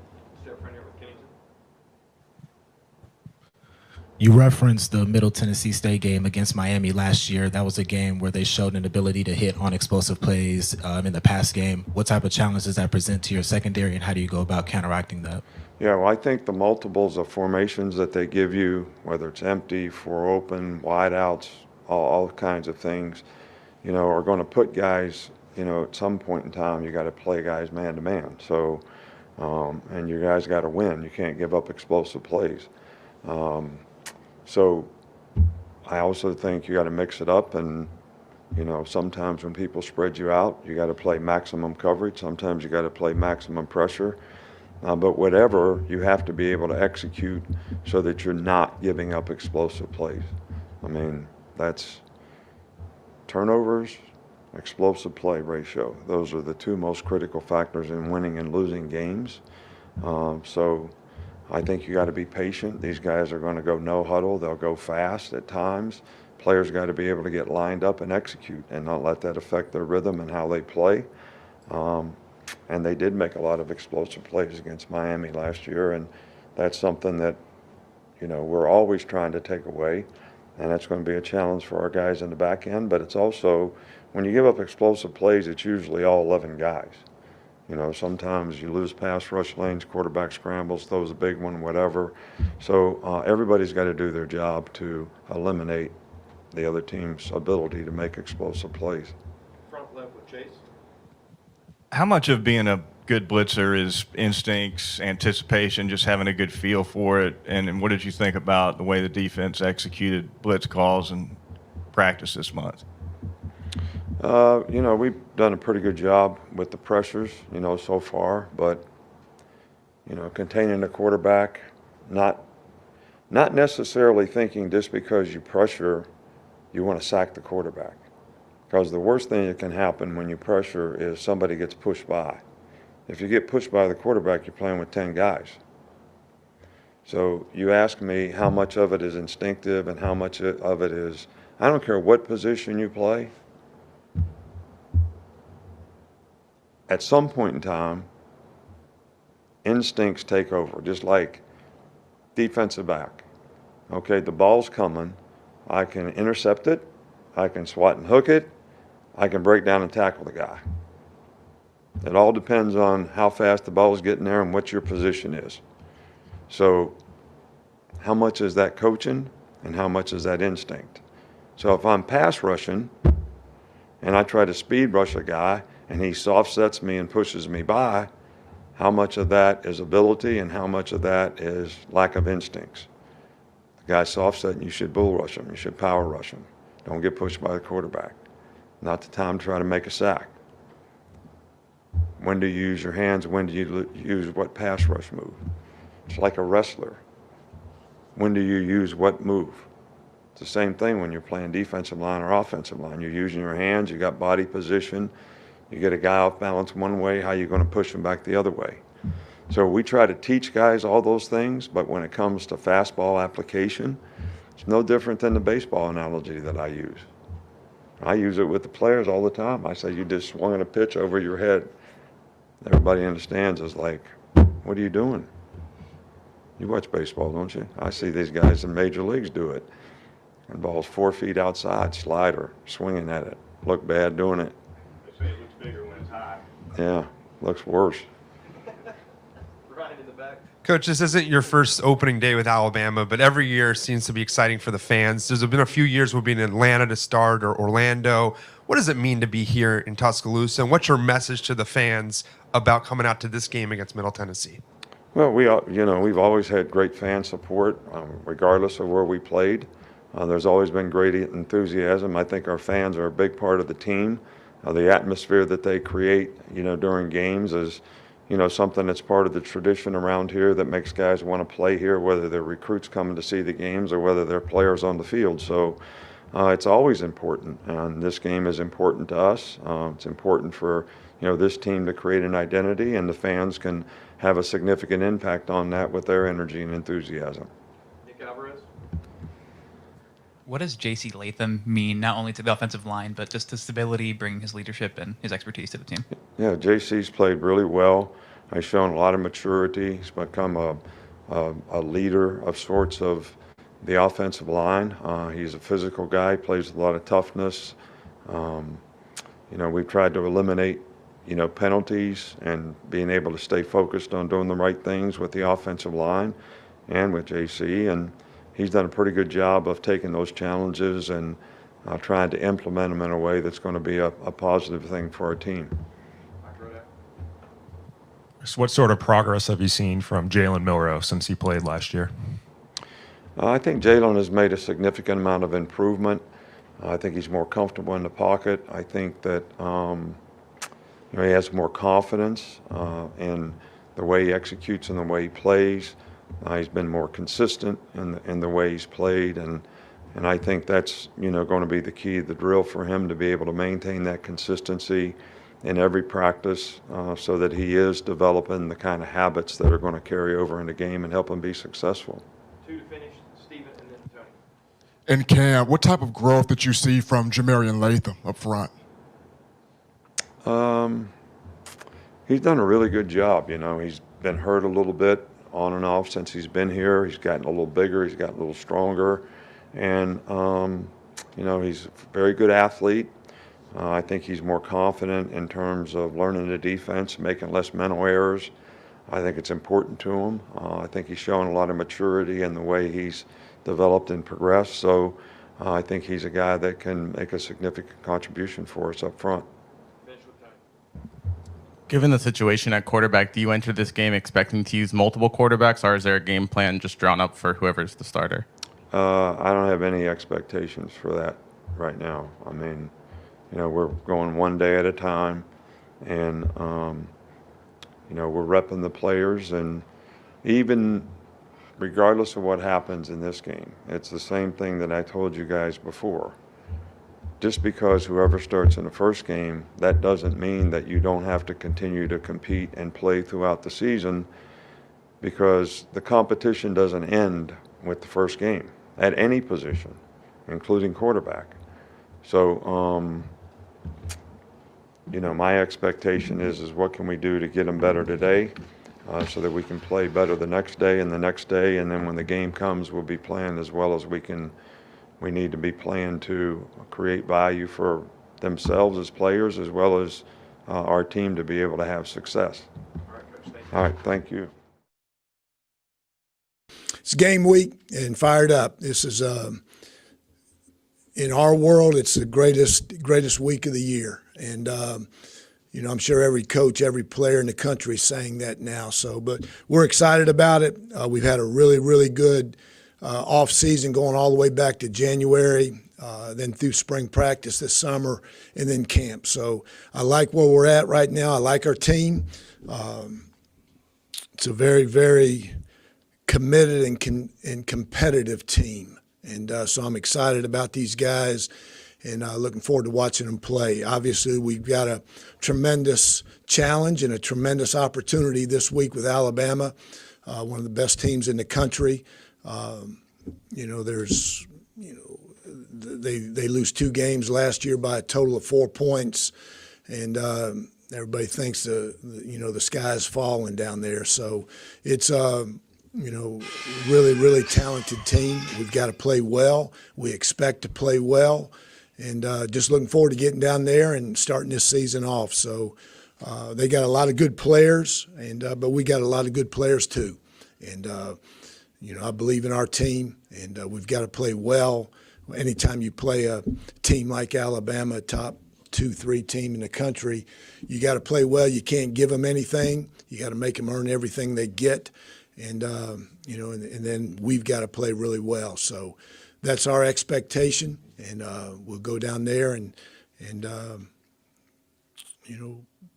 You referenced the Middle Tennessee State game against Miami last year. That was a game where they showed an ability to hit on explosive plays in the pass game. What type of challenge does that present to your secondary, and how do you go about counteracting that? Yeah, well, I think the multiples of formations that they give you, whether it's empty, four open, wide outs, all kinds of things, are going to put guys, at some point in time, you got to play guys man to man. So, and you guys got to win. You can't give up explosive plays. So I also think you got to mix it up and You know, sometimes when people spread you out, you got to play maximum coverage. Sometimes you got to play maximum pressure. But whatever, you have to be able to execute so that you're not giving up explosive plays. I mean, that's turnovers, explosive play ratio. Those are the two most critical factors in winning and losing games. So I think you got to be patient. These guys are going to go no huddle. They'll go fast at times. Players got to be able to get lined up and execute and not let that affect their rhythm and how they play. And they did make a lot of explosive plays against Miami last year, and that's something that, you know, we're always trying to take away, and that's going to be a challenge for our guys in the back end. But it's also, when you give up explosive plays, it's usually all 11 guys. You know, sometimes you lose pass rush lanes, quarterback scrambles, throws a big one, whatever. So everybody's got to do their job to eliminate the other team's ability to make explosive plays. Front left with Chase. How much of being a good blitzer is instincts, anticipation, just having a good feel for it? And what did you think about the way the defense executed blitz calls and practice this month? You know, we've done a pretty good job with the pressures, you know, so far. But, you know, containing the quarterback, not necessarily thinking just because you pressure, you want to sack the quarterback. Because the worst thing that can happen when you pressure is somebody gets pushed by. If you get pushed by the quarterback, you're playing with 10 guys. So you ask me how much of it is instinctive and how much of it is, I don't care what position you play. At some point in time, instincts take over, just like defensive back. Okay, the ball's coming. I can intercept it. I can swat and hook it. I can break down and tackle the guy. It all depends on how fast the ball is getting there and what your position is. So how much is that coaching and how much is that instinct? So if I'm pass rushing and I try to speed rush a guy and he soft sets me and pushes me by, how much of that is ability and how much of that is lack of instincts? The guy soft setting, you should bull rush him. You should power rush him. Don't get pushed by the quarterback. Not the time to try to make a sack. When do you use your hands? When do you use what pass rush move? It's like a wrestler. When do you use what move? It's the same thing when you're playing defensive line or offensive line. You're using your hands, you got body position. You get a guy off balance one way, how are you going to push him back the other way? So we try to teach guys all those things, but when it comes to fastball application, it's no different than the baseball analogy that I use. I use it with the players all the time. I say, you just swung a pitch over your head. Everybody understands. It's like, what are you doing? You watch baseball, don't you? I see these guys in major leagues do it. And ball's 4 feet outside, slider, swinging at it. Look bad doing it. They say it looks bigger when it's high. Yeah, looks worse. Ryan in the back. Coach, this isn't your first opening day with Alabama, but every year seems to be exciting for the fans. There's been a few years we've been in Atlanta to start or Orlando. What does it mean to be here in Tuscaloosa? And what's your message to the fans about coming out to this game against Middle Tennessee? Well, we've always had great fan support, regardless of where we played. There's always been great enthusiasm. I think our fans are a big part of the team. The atmosphere that they create, during games is, something that's part of the tradition around here that makes guys want to play here, whether they're recruits coming to see the games or whether they're players on the field. So it's always important, and this game is important to us. It's important for, this team to create an identity, and the fans can have a significant impact on that with their energy and enthusiasm. Nick Alvarez. What does J.C. Latham mean, not only to the offensive line, but just to stability, bringing his leadership and his expertise to the team? Yeah, J.C.'s played really well. He's shown a lot of maturity. He's become a leader of sorts of the offensive line. He's a physical guy, plays with a lot of toughness. We've tried to eliminate, penalties and being able to stay focused on doing the right things with the offensive line and with J.C. And he's done a pretty good job of taking those challenges and trying to implement them in a way that's going to be a positive thing for our team. So what sort of progress have you seen from Jalen Milroe since he played last year? I think Jalen has made a significant amount of improvement. I think he's more comfortable in the pocket. I think that he has more confidence in the way he executes and the way he plays. He's been more consistent in the way he's played, and I think that's going to be the key to the drill for him, to be able to maintain that consistency in every practice so that he is developing the kind of habits that are going to carry over in the game and help him be successful. Two to finish, Steven, and then Tony. And Cam, what type of growth did you see from Jamarian Latham up front? He's done a really good job. He's been hurt a little bit on and off since he's been here. He's gotten a little bigger. He's gotten a little stronger. And, he's a very good athlete. I think he's more confident in terms of learning the defense, making less mental errors. I think it's important to him. I think he's shown a lot of maturity in the way he's developed and progressed. So I think he's a guy that can make a significant contribution for us up front. Given the situation at quarterback, do you enter this game expecting to use multiple quarterbacks, or is there a game plan just drawn up for whoever's the starter? I don't have any expectations for that right now. I mean, we're going one day at a time, and, we're repping the players, and even regardless of what happens in this game, it's the same thing that I told you guys before. Just because whoever starts in the first game, that doesn't mean that you don't have to continue to compete and play throughout the season, because the competition doesn't end with the first game at any position, including quarterback. So, my expectation is what can we do to get them better today so that we can play better the next day and the next day, and then when the game comes, we'll be playing as well as we need to be playing to create value for themselves as players, as well as our team to be able to have success. All right, thank you. It's game week and fired up. This is in our world, it's the greatest week of the year, and I'm sure every coach, every player in the country is saying that now. So, but we're excited about it. We've had a really, really good off season going all the way back to January, then through spring practice this summer, and then camp. So I like where we're at right now. I like our team. It's a very, very committed and competitive team. And so I'm excited about these guys and looking forward to watching them play. Obviously, we've got a tremendous challenge and a tremendous opportunity this week with Alabama, one of the best teams in the country. They lose 2 games last year by a total of 4 points, and everybody thinks the sky's falling down there. So it's really, really talented team. We've got to play well. We expect to play well, and just looking forward to getting down there and starting this season off. So they got a lot of good players, but we got a lot of good players too. And I believe in our team, and we've got to play well. Anytime you play a team like Alabama, a top 2-3 team in the country, you got to play well. You can't give them anything. You got to make them earn everything they get. And and then we've got to play really well. So that's our expectation, and we'll go down there and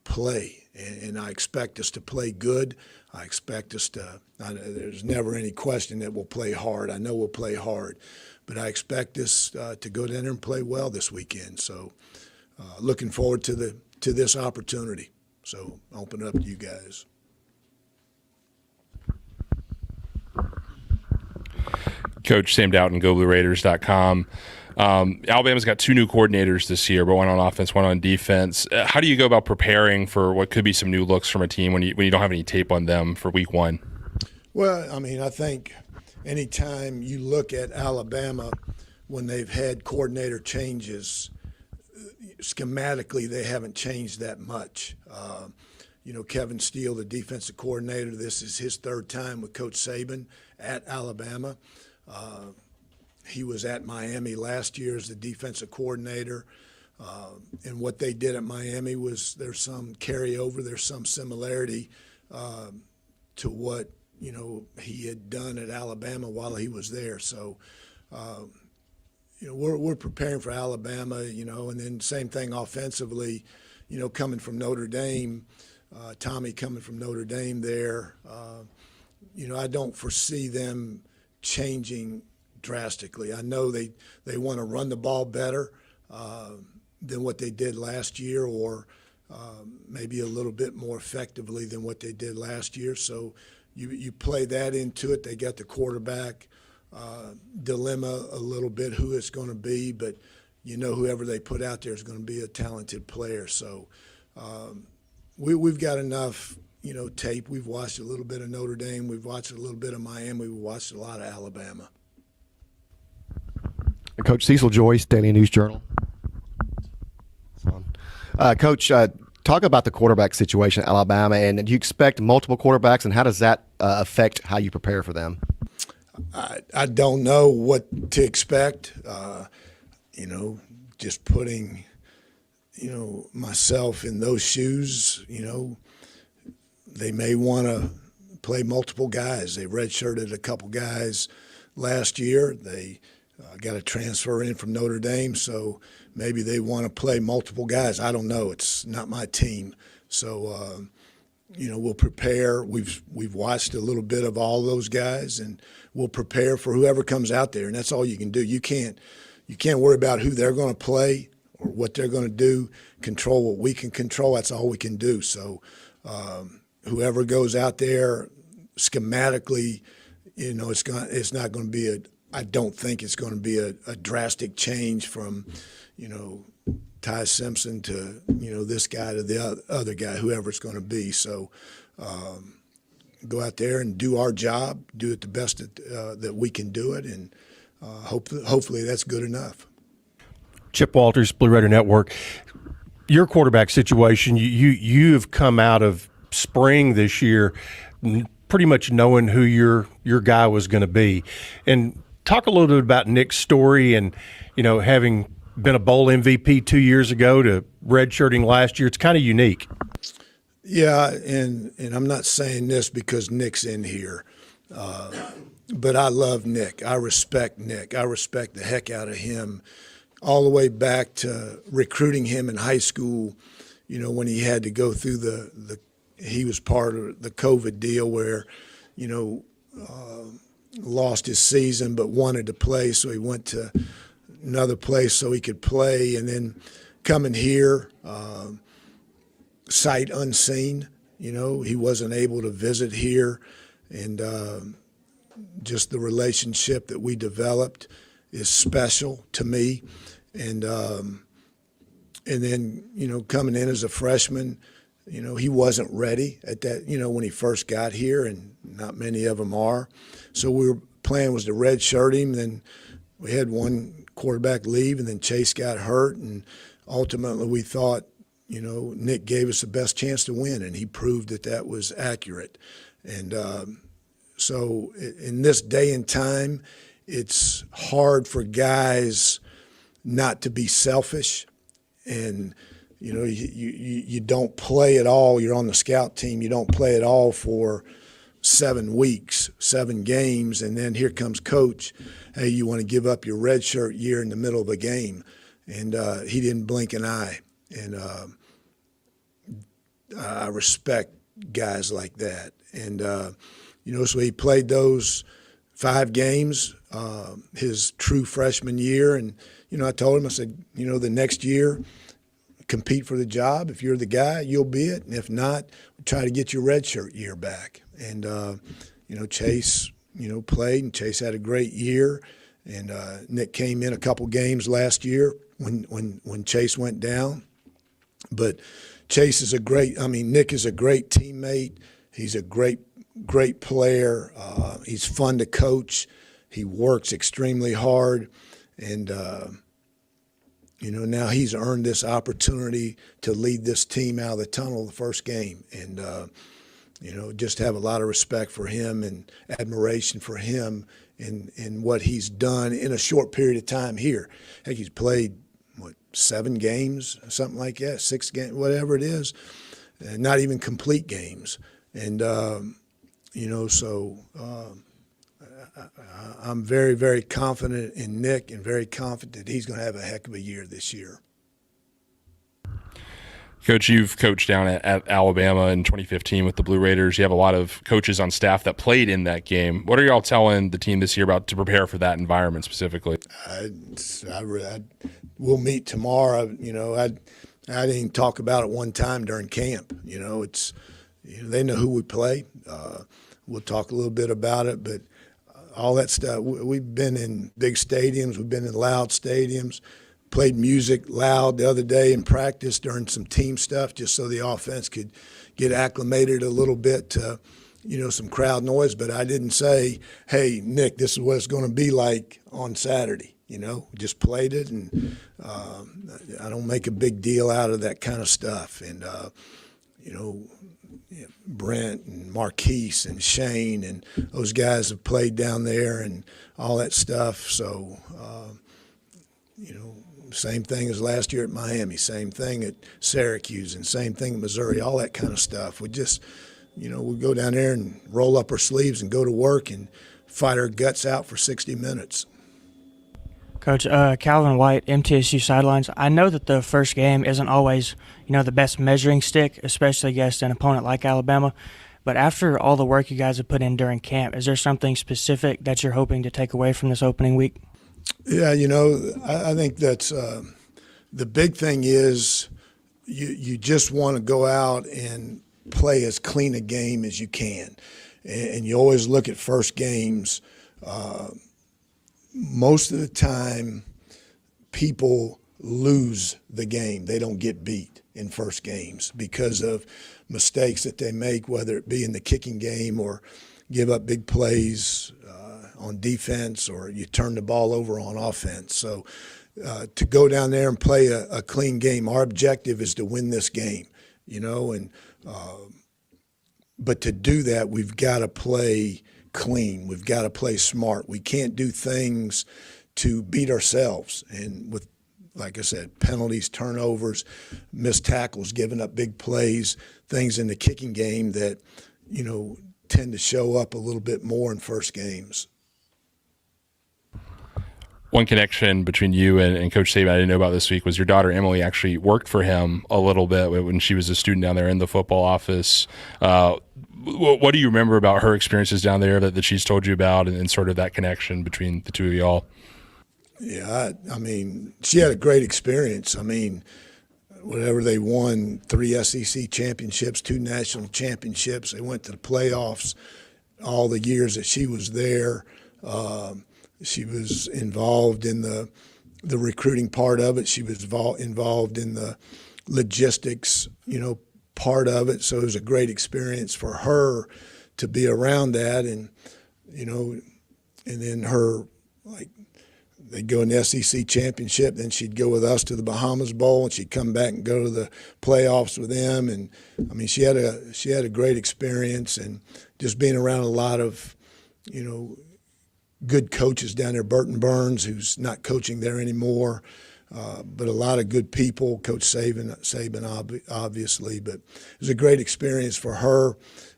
play. And I expect us to play good. I expect us to. There's never any question that we'll play hard. I know we'll play hard, but I expect us to go down there and play well this weekend. So looking forward to this opportunity. So I'll open it up to you guys. Coach Sam Doughton, GoBlueRaiders.com. Alabama's got 2 new coordinators this year, but one on offense, one on defense. How do you go about preparing for what could be some new looks from a team when you don't have any tape on them for week 1? Well, I think anytime you look at Alabama when they've had coordinator changes, schematically they haven't changed that much. Kevin Steele, the defensive coordinator, this is his 3rd time with Coach Saban at Alabama. He was at Miami last year as the defensive coordinator. And what they did at Miami was there's some carryover, there's some similarity to what, he had done at Alabama while he was there. So we're preparing for Alabama, and then same thing offensively, coming from Notre Dame, Tommy coming from Notre Dame there. I don't foresee them changing drastically. I know they want to run the ball better than what they did last year, or maybe a little bit more effectively than what they did last year. So you play that into it. They got the quarterback dilemma a little bit, who it's going to be, but whoever they put out there is going to be a talented player. So we've got enough tape. We've watched a little bit of Notre Dame. We've watched a little bit of Miami. We've watched a lot of Alabama. Coach Cecil Joyce, Daily News Journal. Coach, talk about the quarterback situation at Alabama, and do you expect multiple quarterbacks, and how does that affect how you prepare for them? I don't know what to expect. Just putting, myself in those shoes, they may want to play multiple guys. They redshirted a couple guys last year. They got a transfer in from Notre Dame, so maybe they want to play multiple guys. I don't know. It's not my team. So, we'll prepare. We've watched a little bit of all those guys, and we'll prepare for whoever comes out there, and that's all you can do. You can't worry about who they're going to play or what they're going to do. Control what we can control. That's all we can do. So whoever goes out there schematically, it's not going to be I don't think it's going to be a drastic change from, Ty Simpson to, this guy to the other guy, whoever it's going to be. So go out there and do our job, do it the best that we can do it, and hopefully that's good enough. Chip Walters, Blue Raider Network. Your quarterback situation, you've come out of spring this year pretty much knowing who your guy was going to be. And talk a little bit about Nick's story and, having been a bowl MVP 2 years ago to redshirting last year. It's kind of unique. Yeah, and I'm not saying this because Nick's in here, but I love Nick. I respect Nick. I respect the heck out of him, all the way back to recruiting him in high school, when he had to go through he was part of the COVID deal where, lost his season but wanted to play, so he went to another place so he could play, and then coming here, sight unseen, he wasn't able to visit here, and just the relationship that we developed is special to me, and then coming in as a freshman, he wasn't ready at that, when he first got here, and not many of them are. So plan was to redshirt him. Then we had one quarterback leave, and then Chase got hurt, and ultimately we thought, Nick gave us the best chance to win, and he proved that was accurate. And so in this day and time, it's hard for guys not to be selfish, and you don't play at all. You're on the scout team. You don't play at all for 7 weeks, 7 games, and then here comes coach. Hey, you want to give up your redshirt year in the middle of a game, and he didn't blink an eye. And I respect guys like that. And so he played those 5 games, his true freshman year, and I told him, I said, the next year, compete for the job. If you're the guy, you'll be it. And if not, try to get your redshirt year back. And, Chase, played, and Chase had a great year. And Nick came in a couple games last year when Chase went down. But Chase is Nick is a great teammate. He's a great player. He's fun to coach. He works extremely hard. And, now he's earned this opportunity to lead this team out of the tunnel the first game. And, just have a lot of respect for him and admiration for him and what he's done in a short period of time here. Heck, he's played, 7 games, something like that, 6 games, whatever it is, not even complete games. And, I'm very, very confident in Nick and very confident he's going to have a heck of a year this year. Coach, you've coached down at Alabama in 2015 with the Blue Raiders. You have a lot of coaches on staff that played in that game. What are y'all telling the team this year about to prepare for that environment specifically? We'll meet tomorrow. I didn't talk about it one time during camp. They know who we play. We'll talk a little bit about it, but all that stuff. We've been in big stadiums. We've been in loud stadiums. Played music loud the other day in practice during some team stuff just so the offense could get acclimated a little bit to, some crowd noise. But I didn't say, hey, Nick, this is what it's going to be like on Saturday. Just played it, and I don't make a big deal out of that kind of stuff. And, Brent and Marquise and Shane and those guys have played down there and all that stuff. So, same thing as last year at Miami, same thing at Syracuse, and same thing at Missouri, all that kind of stuff. We just, we go down there and roll up our sleeves and go to work and fight our guts out for 60 minutes. Coach, Calvin White, MTSU sidelines. I know that the first game isn't always, the best measuring stick, especially against an opponent like Alabama. But after all the work you guys have put in during camp, is there something specific that you're hoping to take away from this opening week? Yeah, I think that's the big thing is you just want to go out and play as clean a game as you can. And you always look at first games. Most of the time, people lose the game. They don't get beat in first games because of mistakes that they make, whether it be in the kicking game or give up big plays on defense, or you turn the ball over on offense. So to go down there and play a clean game, our objective is to win this game, but to do that, we've got to play clean. We've got to play smart. We can't do things to beat ourselves. And with, like I said, penalties, turnovers, missed tackles, giving up big plays, things in the kicking game that, tend to show up a little bit more in first games. One connection between you and Coach Saban I didn't know about this week was your daughter Emily actually worked for him a little bit when she was a student down there in the football office. What do you remember about her experiences down there that she's told you about, and sort of that connection between the two of y'all? Yeah, I mean, she had a great experience. I mean, whatever they won, 3 SEC championships, 2 national championships. They went to the playoffs all the years that she was there. She was involved in the recruiting part of it. She was involved in the logistics, part of it. So it was a great experience for her to be around that. And, and then her, they'd go in the SEC championship, then she'd go with us to the Bahamas Bowl, and she'd come back and go to the playoffs with them. And I mean, she had a great experience, and just being around a lot of, good coaches down there. Burton Burns, who's not coaching there anymore, but a lot of good people. Coach Saban, obviously, but it was a great experience for her,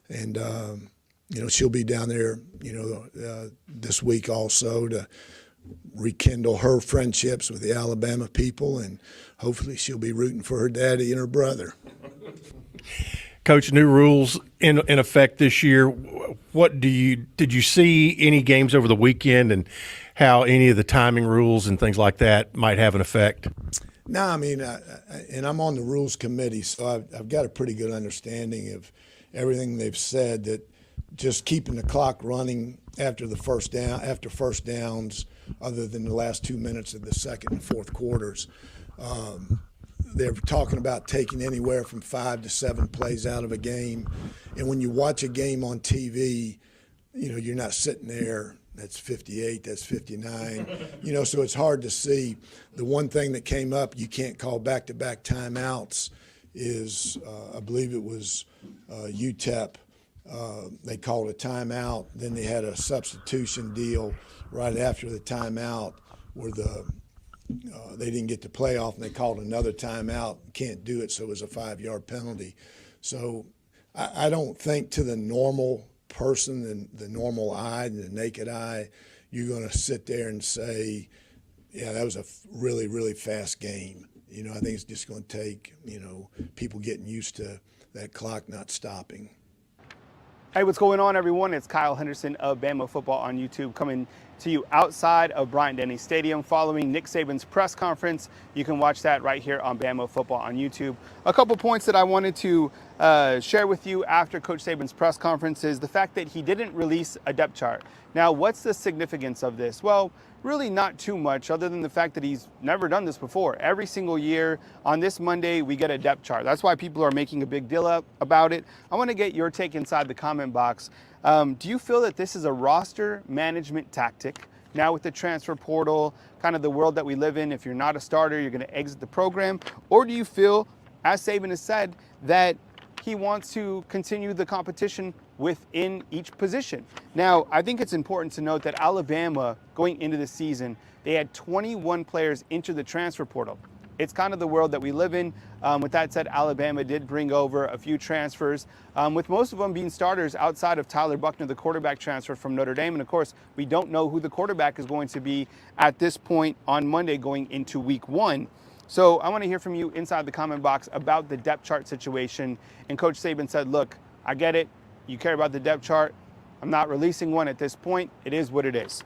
and she'll be down there, this week also to rekindle her friendships with the Alabama people, and hopefully she'll be rooting for her daddy and her brother. Coach, new rules in effect this year. Did you see any games over the weekend, and how any of the timing rules and things like that might have an effect? No, I mean, and I'm on the rules committee, so I've got a pretty good understanding of everything they've said. That just keeping the clock running after first downs, other than the last 2 minutes of the second and fourth quarters. They're talking about taking anywhere from 5 to 7 plays out of a game. And when you watch a game on TV, you're not sitting there, that's 58, that's 59, so it's hard to see. The one thing that came up, you can't call back-to-back timeouts, is I believe it was UTEP. They called a timeout, then they had a substitution deal right after the timeout where they didn't get the playoff, and they called another timeout. Can't do it, so it was a 5-yard penalty. So I don't think to the normal person than the normal eye and the naked eye, you're going to sit there and say, yeah, that was a really, really fast game. You know, I think it's just going to take, you know, people getting used to that clock not stopping. Hey, what's going on, everyone? It's Kyle Henderson of Bama Football on YouTube, coming to you outside of Bryant-Denny Stadium following Nick Saban's press conference. You can watch that right here on Bama Football on YouTube. A couple points that I wanted to share with you after Coach Saban's press conference is the fact that he didn't release a depth chart. Now, what's the significance of this? Well, really not too much, other than the fact that he's never done this before. Every single year on this Monday, we get a depth chart. That's why people are making a big deal about it. I want to get your take inside the comment box. Do you feel that this is a roster management tactic? Now with the transfer portal, kind of the world that we live in, if you're not a starter, you're going to exit the program? Or do you feel, as Saban has said, that he wants to continue the competition within each position? Now, I think it's important to note that Alabama, going into the season, they had 21 players enter the transfer portal. It's kind of the world that we live in. With that said, Alabama did bring over a few transfers, with most of them being starters outside of Tyler Buckner, the quarterback transfer from Notre Dame. And of course, we don't know who the quarterback is going to be at this point on Monday going into week 1. So I want to hear from you inside the comment box about the depth chart situation. And Coach Saban said, look, I get it. You care about the depth chart. I'm not releasing one at this point. It is what it is.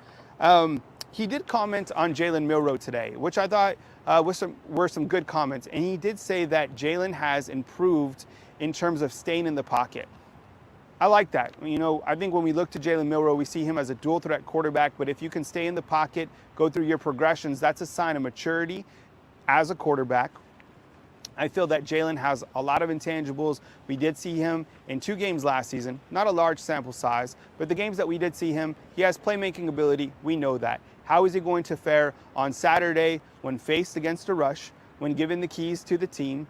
He did comment on Jalen Milroe today, which I thought were some good comments. And he did say that Jalen has improved in terms of staying in the pocket. I like that. You know, I think when we look to Jalen Milroe, we see him as a dual threat quarterback. But if you can stay in the pocket, go through your progressions, that's a sign of maturity as a quarterback. I feel that Jalen has a lot of intangibles. We did see him in 2 games last season, not a large sample size, but the games that we did see him, he has playmaking ability. We know that. How is he going to fare on Saturday when faced against a rush, when given the keys to the team?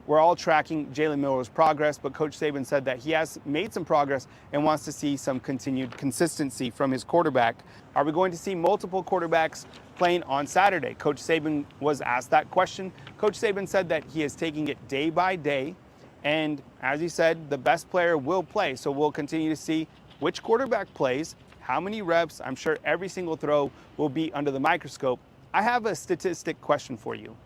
We're all tracking Jalen Milroe's progress, but Coach Saban said that he has made some progress and wants to see some continued consistency from his quarterback. Are we going to see multiple quarterbacks playing on Saturday? Coach Saban was asked that question. Coach Saban said that he is taking it day by day, and as he said, the best player will play. So we'll continue to see which quarterback plays, how many reps. I'm sure every single throw will be under the microscope. I have a statistic question for you,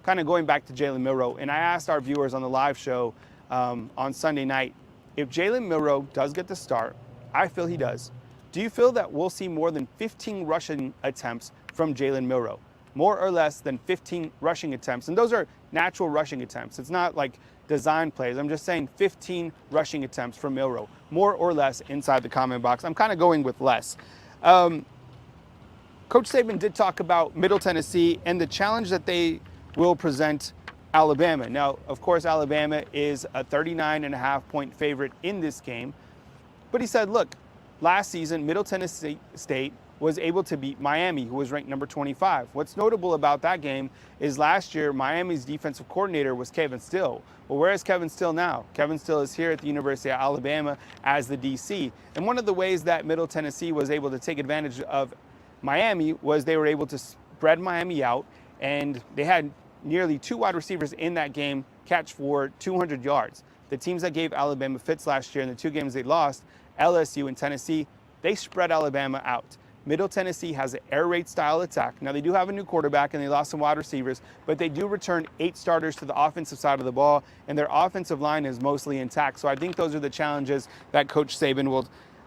kind of going back to Jalen Milroe, and I asked our viewers on the live show on Sunday night, if Jalen Milroe does get the start, I feel he does. Do you feel that we'll see more than 15 rushing attempts from Jalen Milroe? More or less than 15 rushing attempts. And those are natural rushing attempts. It's not like design plays. I'm just saying 15 rushing attempts from Milroe. More or less inside the comment box. I'm kind of going with less. Coach Saban did talk about Middle Tennessee and the challenge that they will present Alabama. Now, of course, Alabama is a 39.5-point favorite in this game. But he said, look, last season, Middle Tennessee State was able to beat Miami, who was ranked number 25. What's notable about that game is last year, Miami's defensive coordinator was Kevin Still. Well, where is Kevin Still now? Kevin Still is here at the University of Alabama as the DC. And one of the ways that Middle Tennessee was able to take advantage of Miami was they were able to spread Miami out, and they had nearly 2 wide receivers in that game catch for 200 yards. The teams that gave Alabama fits last year in the 2 games they lost, LSU and Tennessee, they spread Alabama out. Middle Tennessee has an air raid style attack. Now, they do have a new quarterback and they lost some wide receivers, but they do return 8 starters to the offensive side of the ball, and their offensive line is mostly intact. So I think those are the challenges that Coach Saban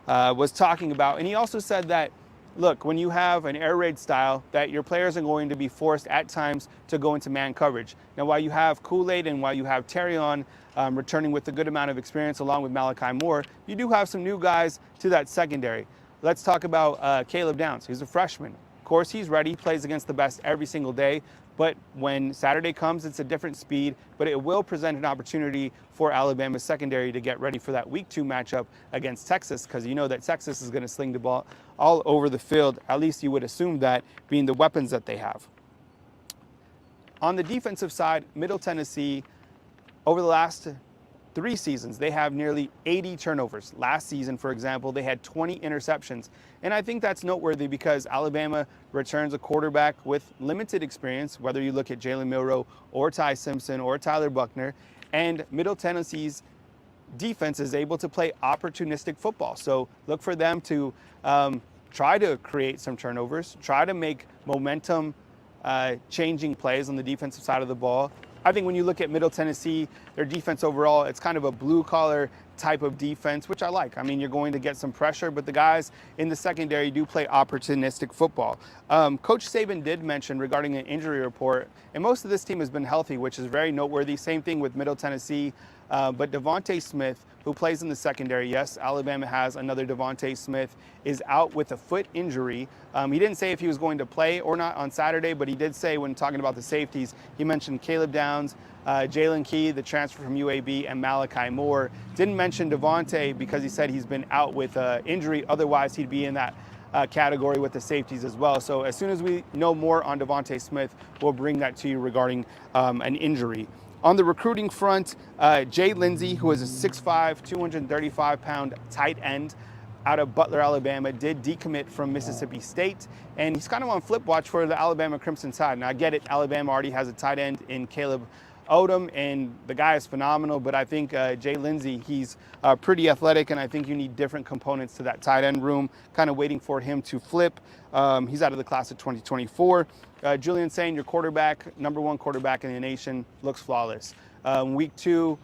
was talking about. And he also said that, look, when you have an air raid style, that your players are going to be forced at times to go into man coverage. Now, while you have Kool-Aid and while you have Terrion returning with a good amount of experience along with Malachi Moore, you do have some new guys to that secondary. Let's talk about Caleb Downs. He's a freshman. Of course, he's ready. He plays against the best every single day. But when Saturday comes, it's a different speed. But it will present an opportunity for Alabama's secondary to get ready for that Week 2 matchup against Texas, because you know that Texas is going to sling the ball all over the field. At least you would assume that, being the weapons that they have. On the defensive side, Middle Tennessee, over the last 3 seasons, they have nearly 80 turnovers. Last season, for example, they had 20 interceptions. And I think that's noteworthy because Alabama returns a quarterback with limited experience, whether you look at Jalen Milroe or Ty Simpson or Tyler Buckner. And Middle Tennessee's defense is able to play opportunistic football. So look for them to try to create some turnovers, try to make momentum changing plays on the defensive side of the ball. I think when you look at Middle Tennessee, their defense overall, it's kind of a blue-collar type of defense, which I like. I mean, you're going to get some pressure, but the guys in the secondary do play opportunistic football. Coach Saban did mention regarding an injury report, and most of this team has been healthy, which is very noteworthy. Same thing with Middle Tennessee. But Devontae Smith, who plays in the secondary, yes, Alabama has another Devontae Smith, is out with a foot injury. He didn't say if he was going to play or not on Saturday, but he did say when talking about the safeties, he mentioned Caleb Downs, Jalen Key, the transfer from UAB, and Malachi Moore. Didn't mention Devontae because he said he's been out with injury. Otherwise, he'd be in that category with the safeties as well. So as soon as we know more on Devontae Smith, we'll bring that to you regarding an injury. On the recruiting front, Jay Lindsey, who is a 6'5", 235-pound tight end out of Butler, Alabama, did decommit from Mississippi State, and he's kind of on flip watch for the Alabama Crimson Tide. Now, I get it, Alabama already has a tight end in Caleb Odom, and the guy is phenomenal, but I think Jay Lindsey, he's pretty athletic, and I think you need different components to that tight end room, kind of waiting for him to flip. He's out of the class of 2024. Julian Sain, your quarterback, #1 quarterback in the nation, looks flawless. Week 2,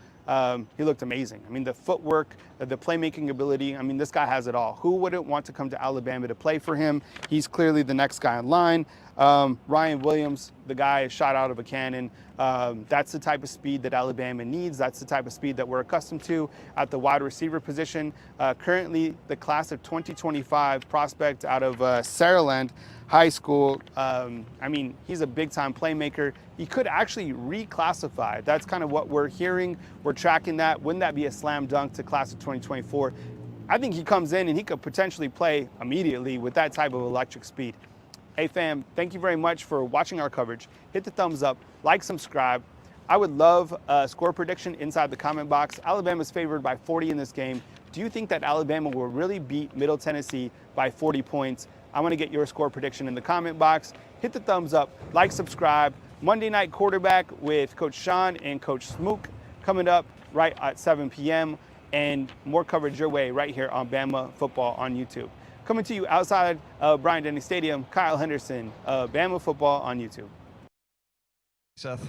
he looked amazing. I mean, the footwork, the playmaking ability, I mean, this guy has it all. Who wouldn't want to come to Alabama to play for him? He's clearly the next guy in line. Ryan Williams, the guy is shot out of a cannon. That's the type of speed that Alabama needs. That's the type of speed that we're accustomed to at the wide receiver position. Currently, the class of 2025 prospect out of Saraland High School. I mean, he's a big-time playmaker. He could actually reclassify. That's kind of what we're hearing. We're tracking that. Wouldn't that be a slam dunk to class of 2024? I think he comes in and he could potentially play immediately with that type of electric speed. Hey fam, thank you very much for watching our coverage. Hit the thumbs up, like, subscribe. I would love a score prediction inside the comment box. Alabama's favored by 40 in this game. Do you think that Alabama will really beat Middle Tennessee by 40 points? I want to get your score prediction in the comment box. Hit the thumbs up, like, subscribe. Monday Night Quarterback with Coach Sean and Coach Smook coming up right at 7 p.m. and more coverage your way right here on Bama Football on YouTube. Coming to you outside of Bryant-Denny Stadium, Kyle Henderson, Bama Football on YouTube. Seth.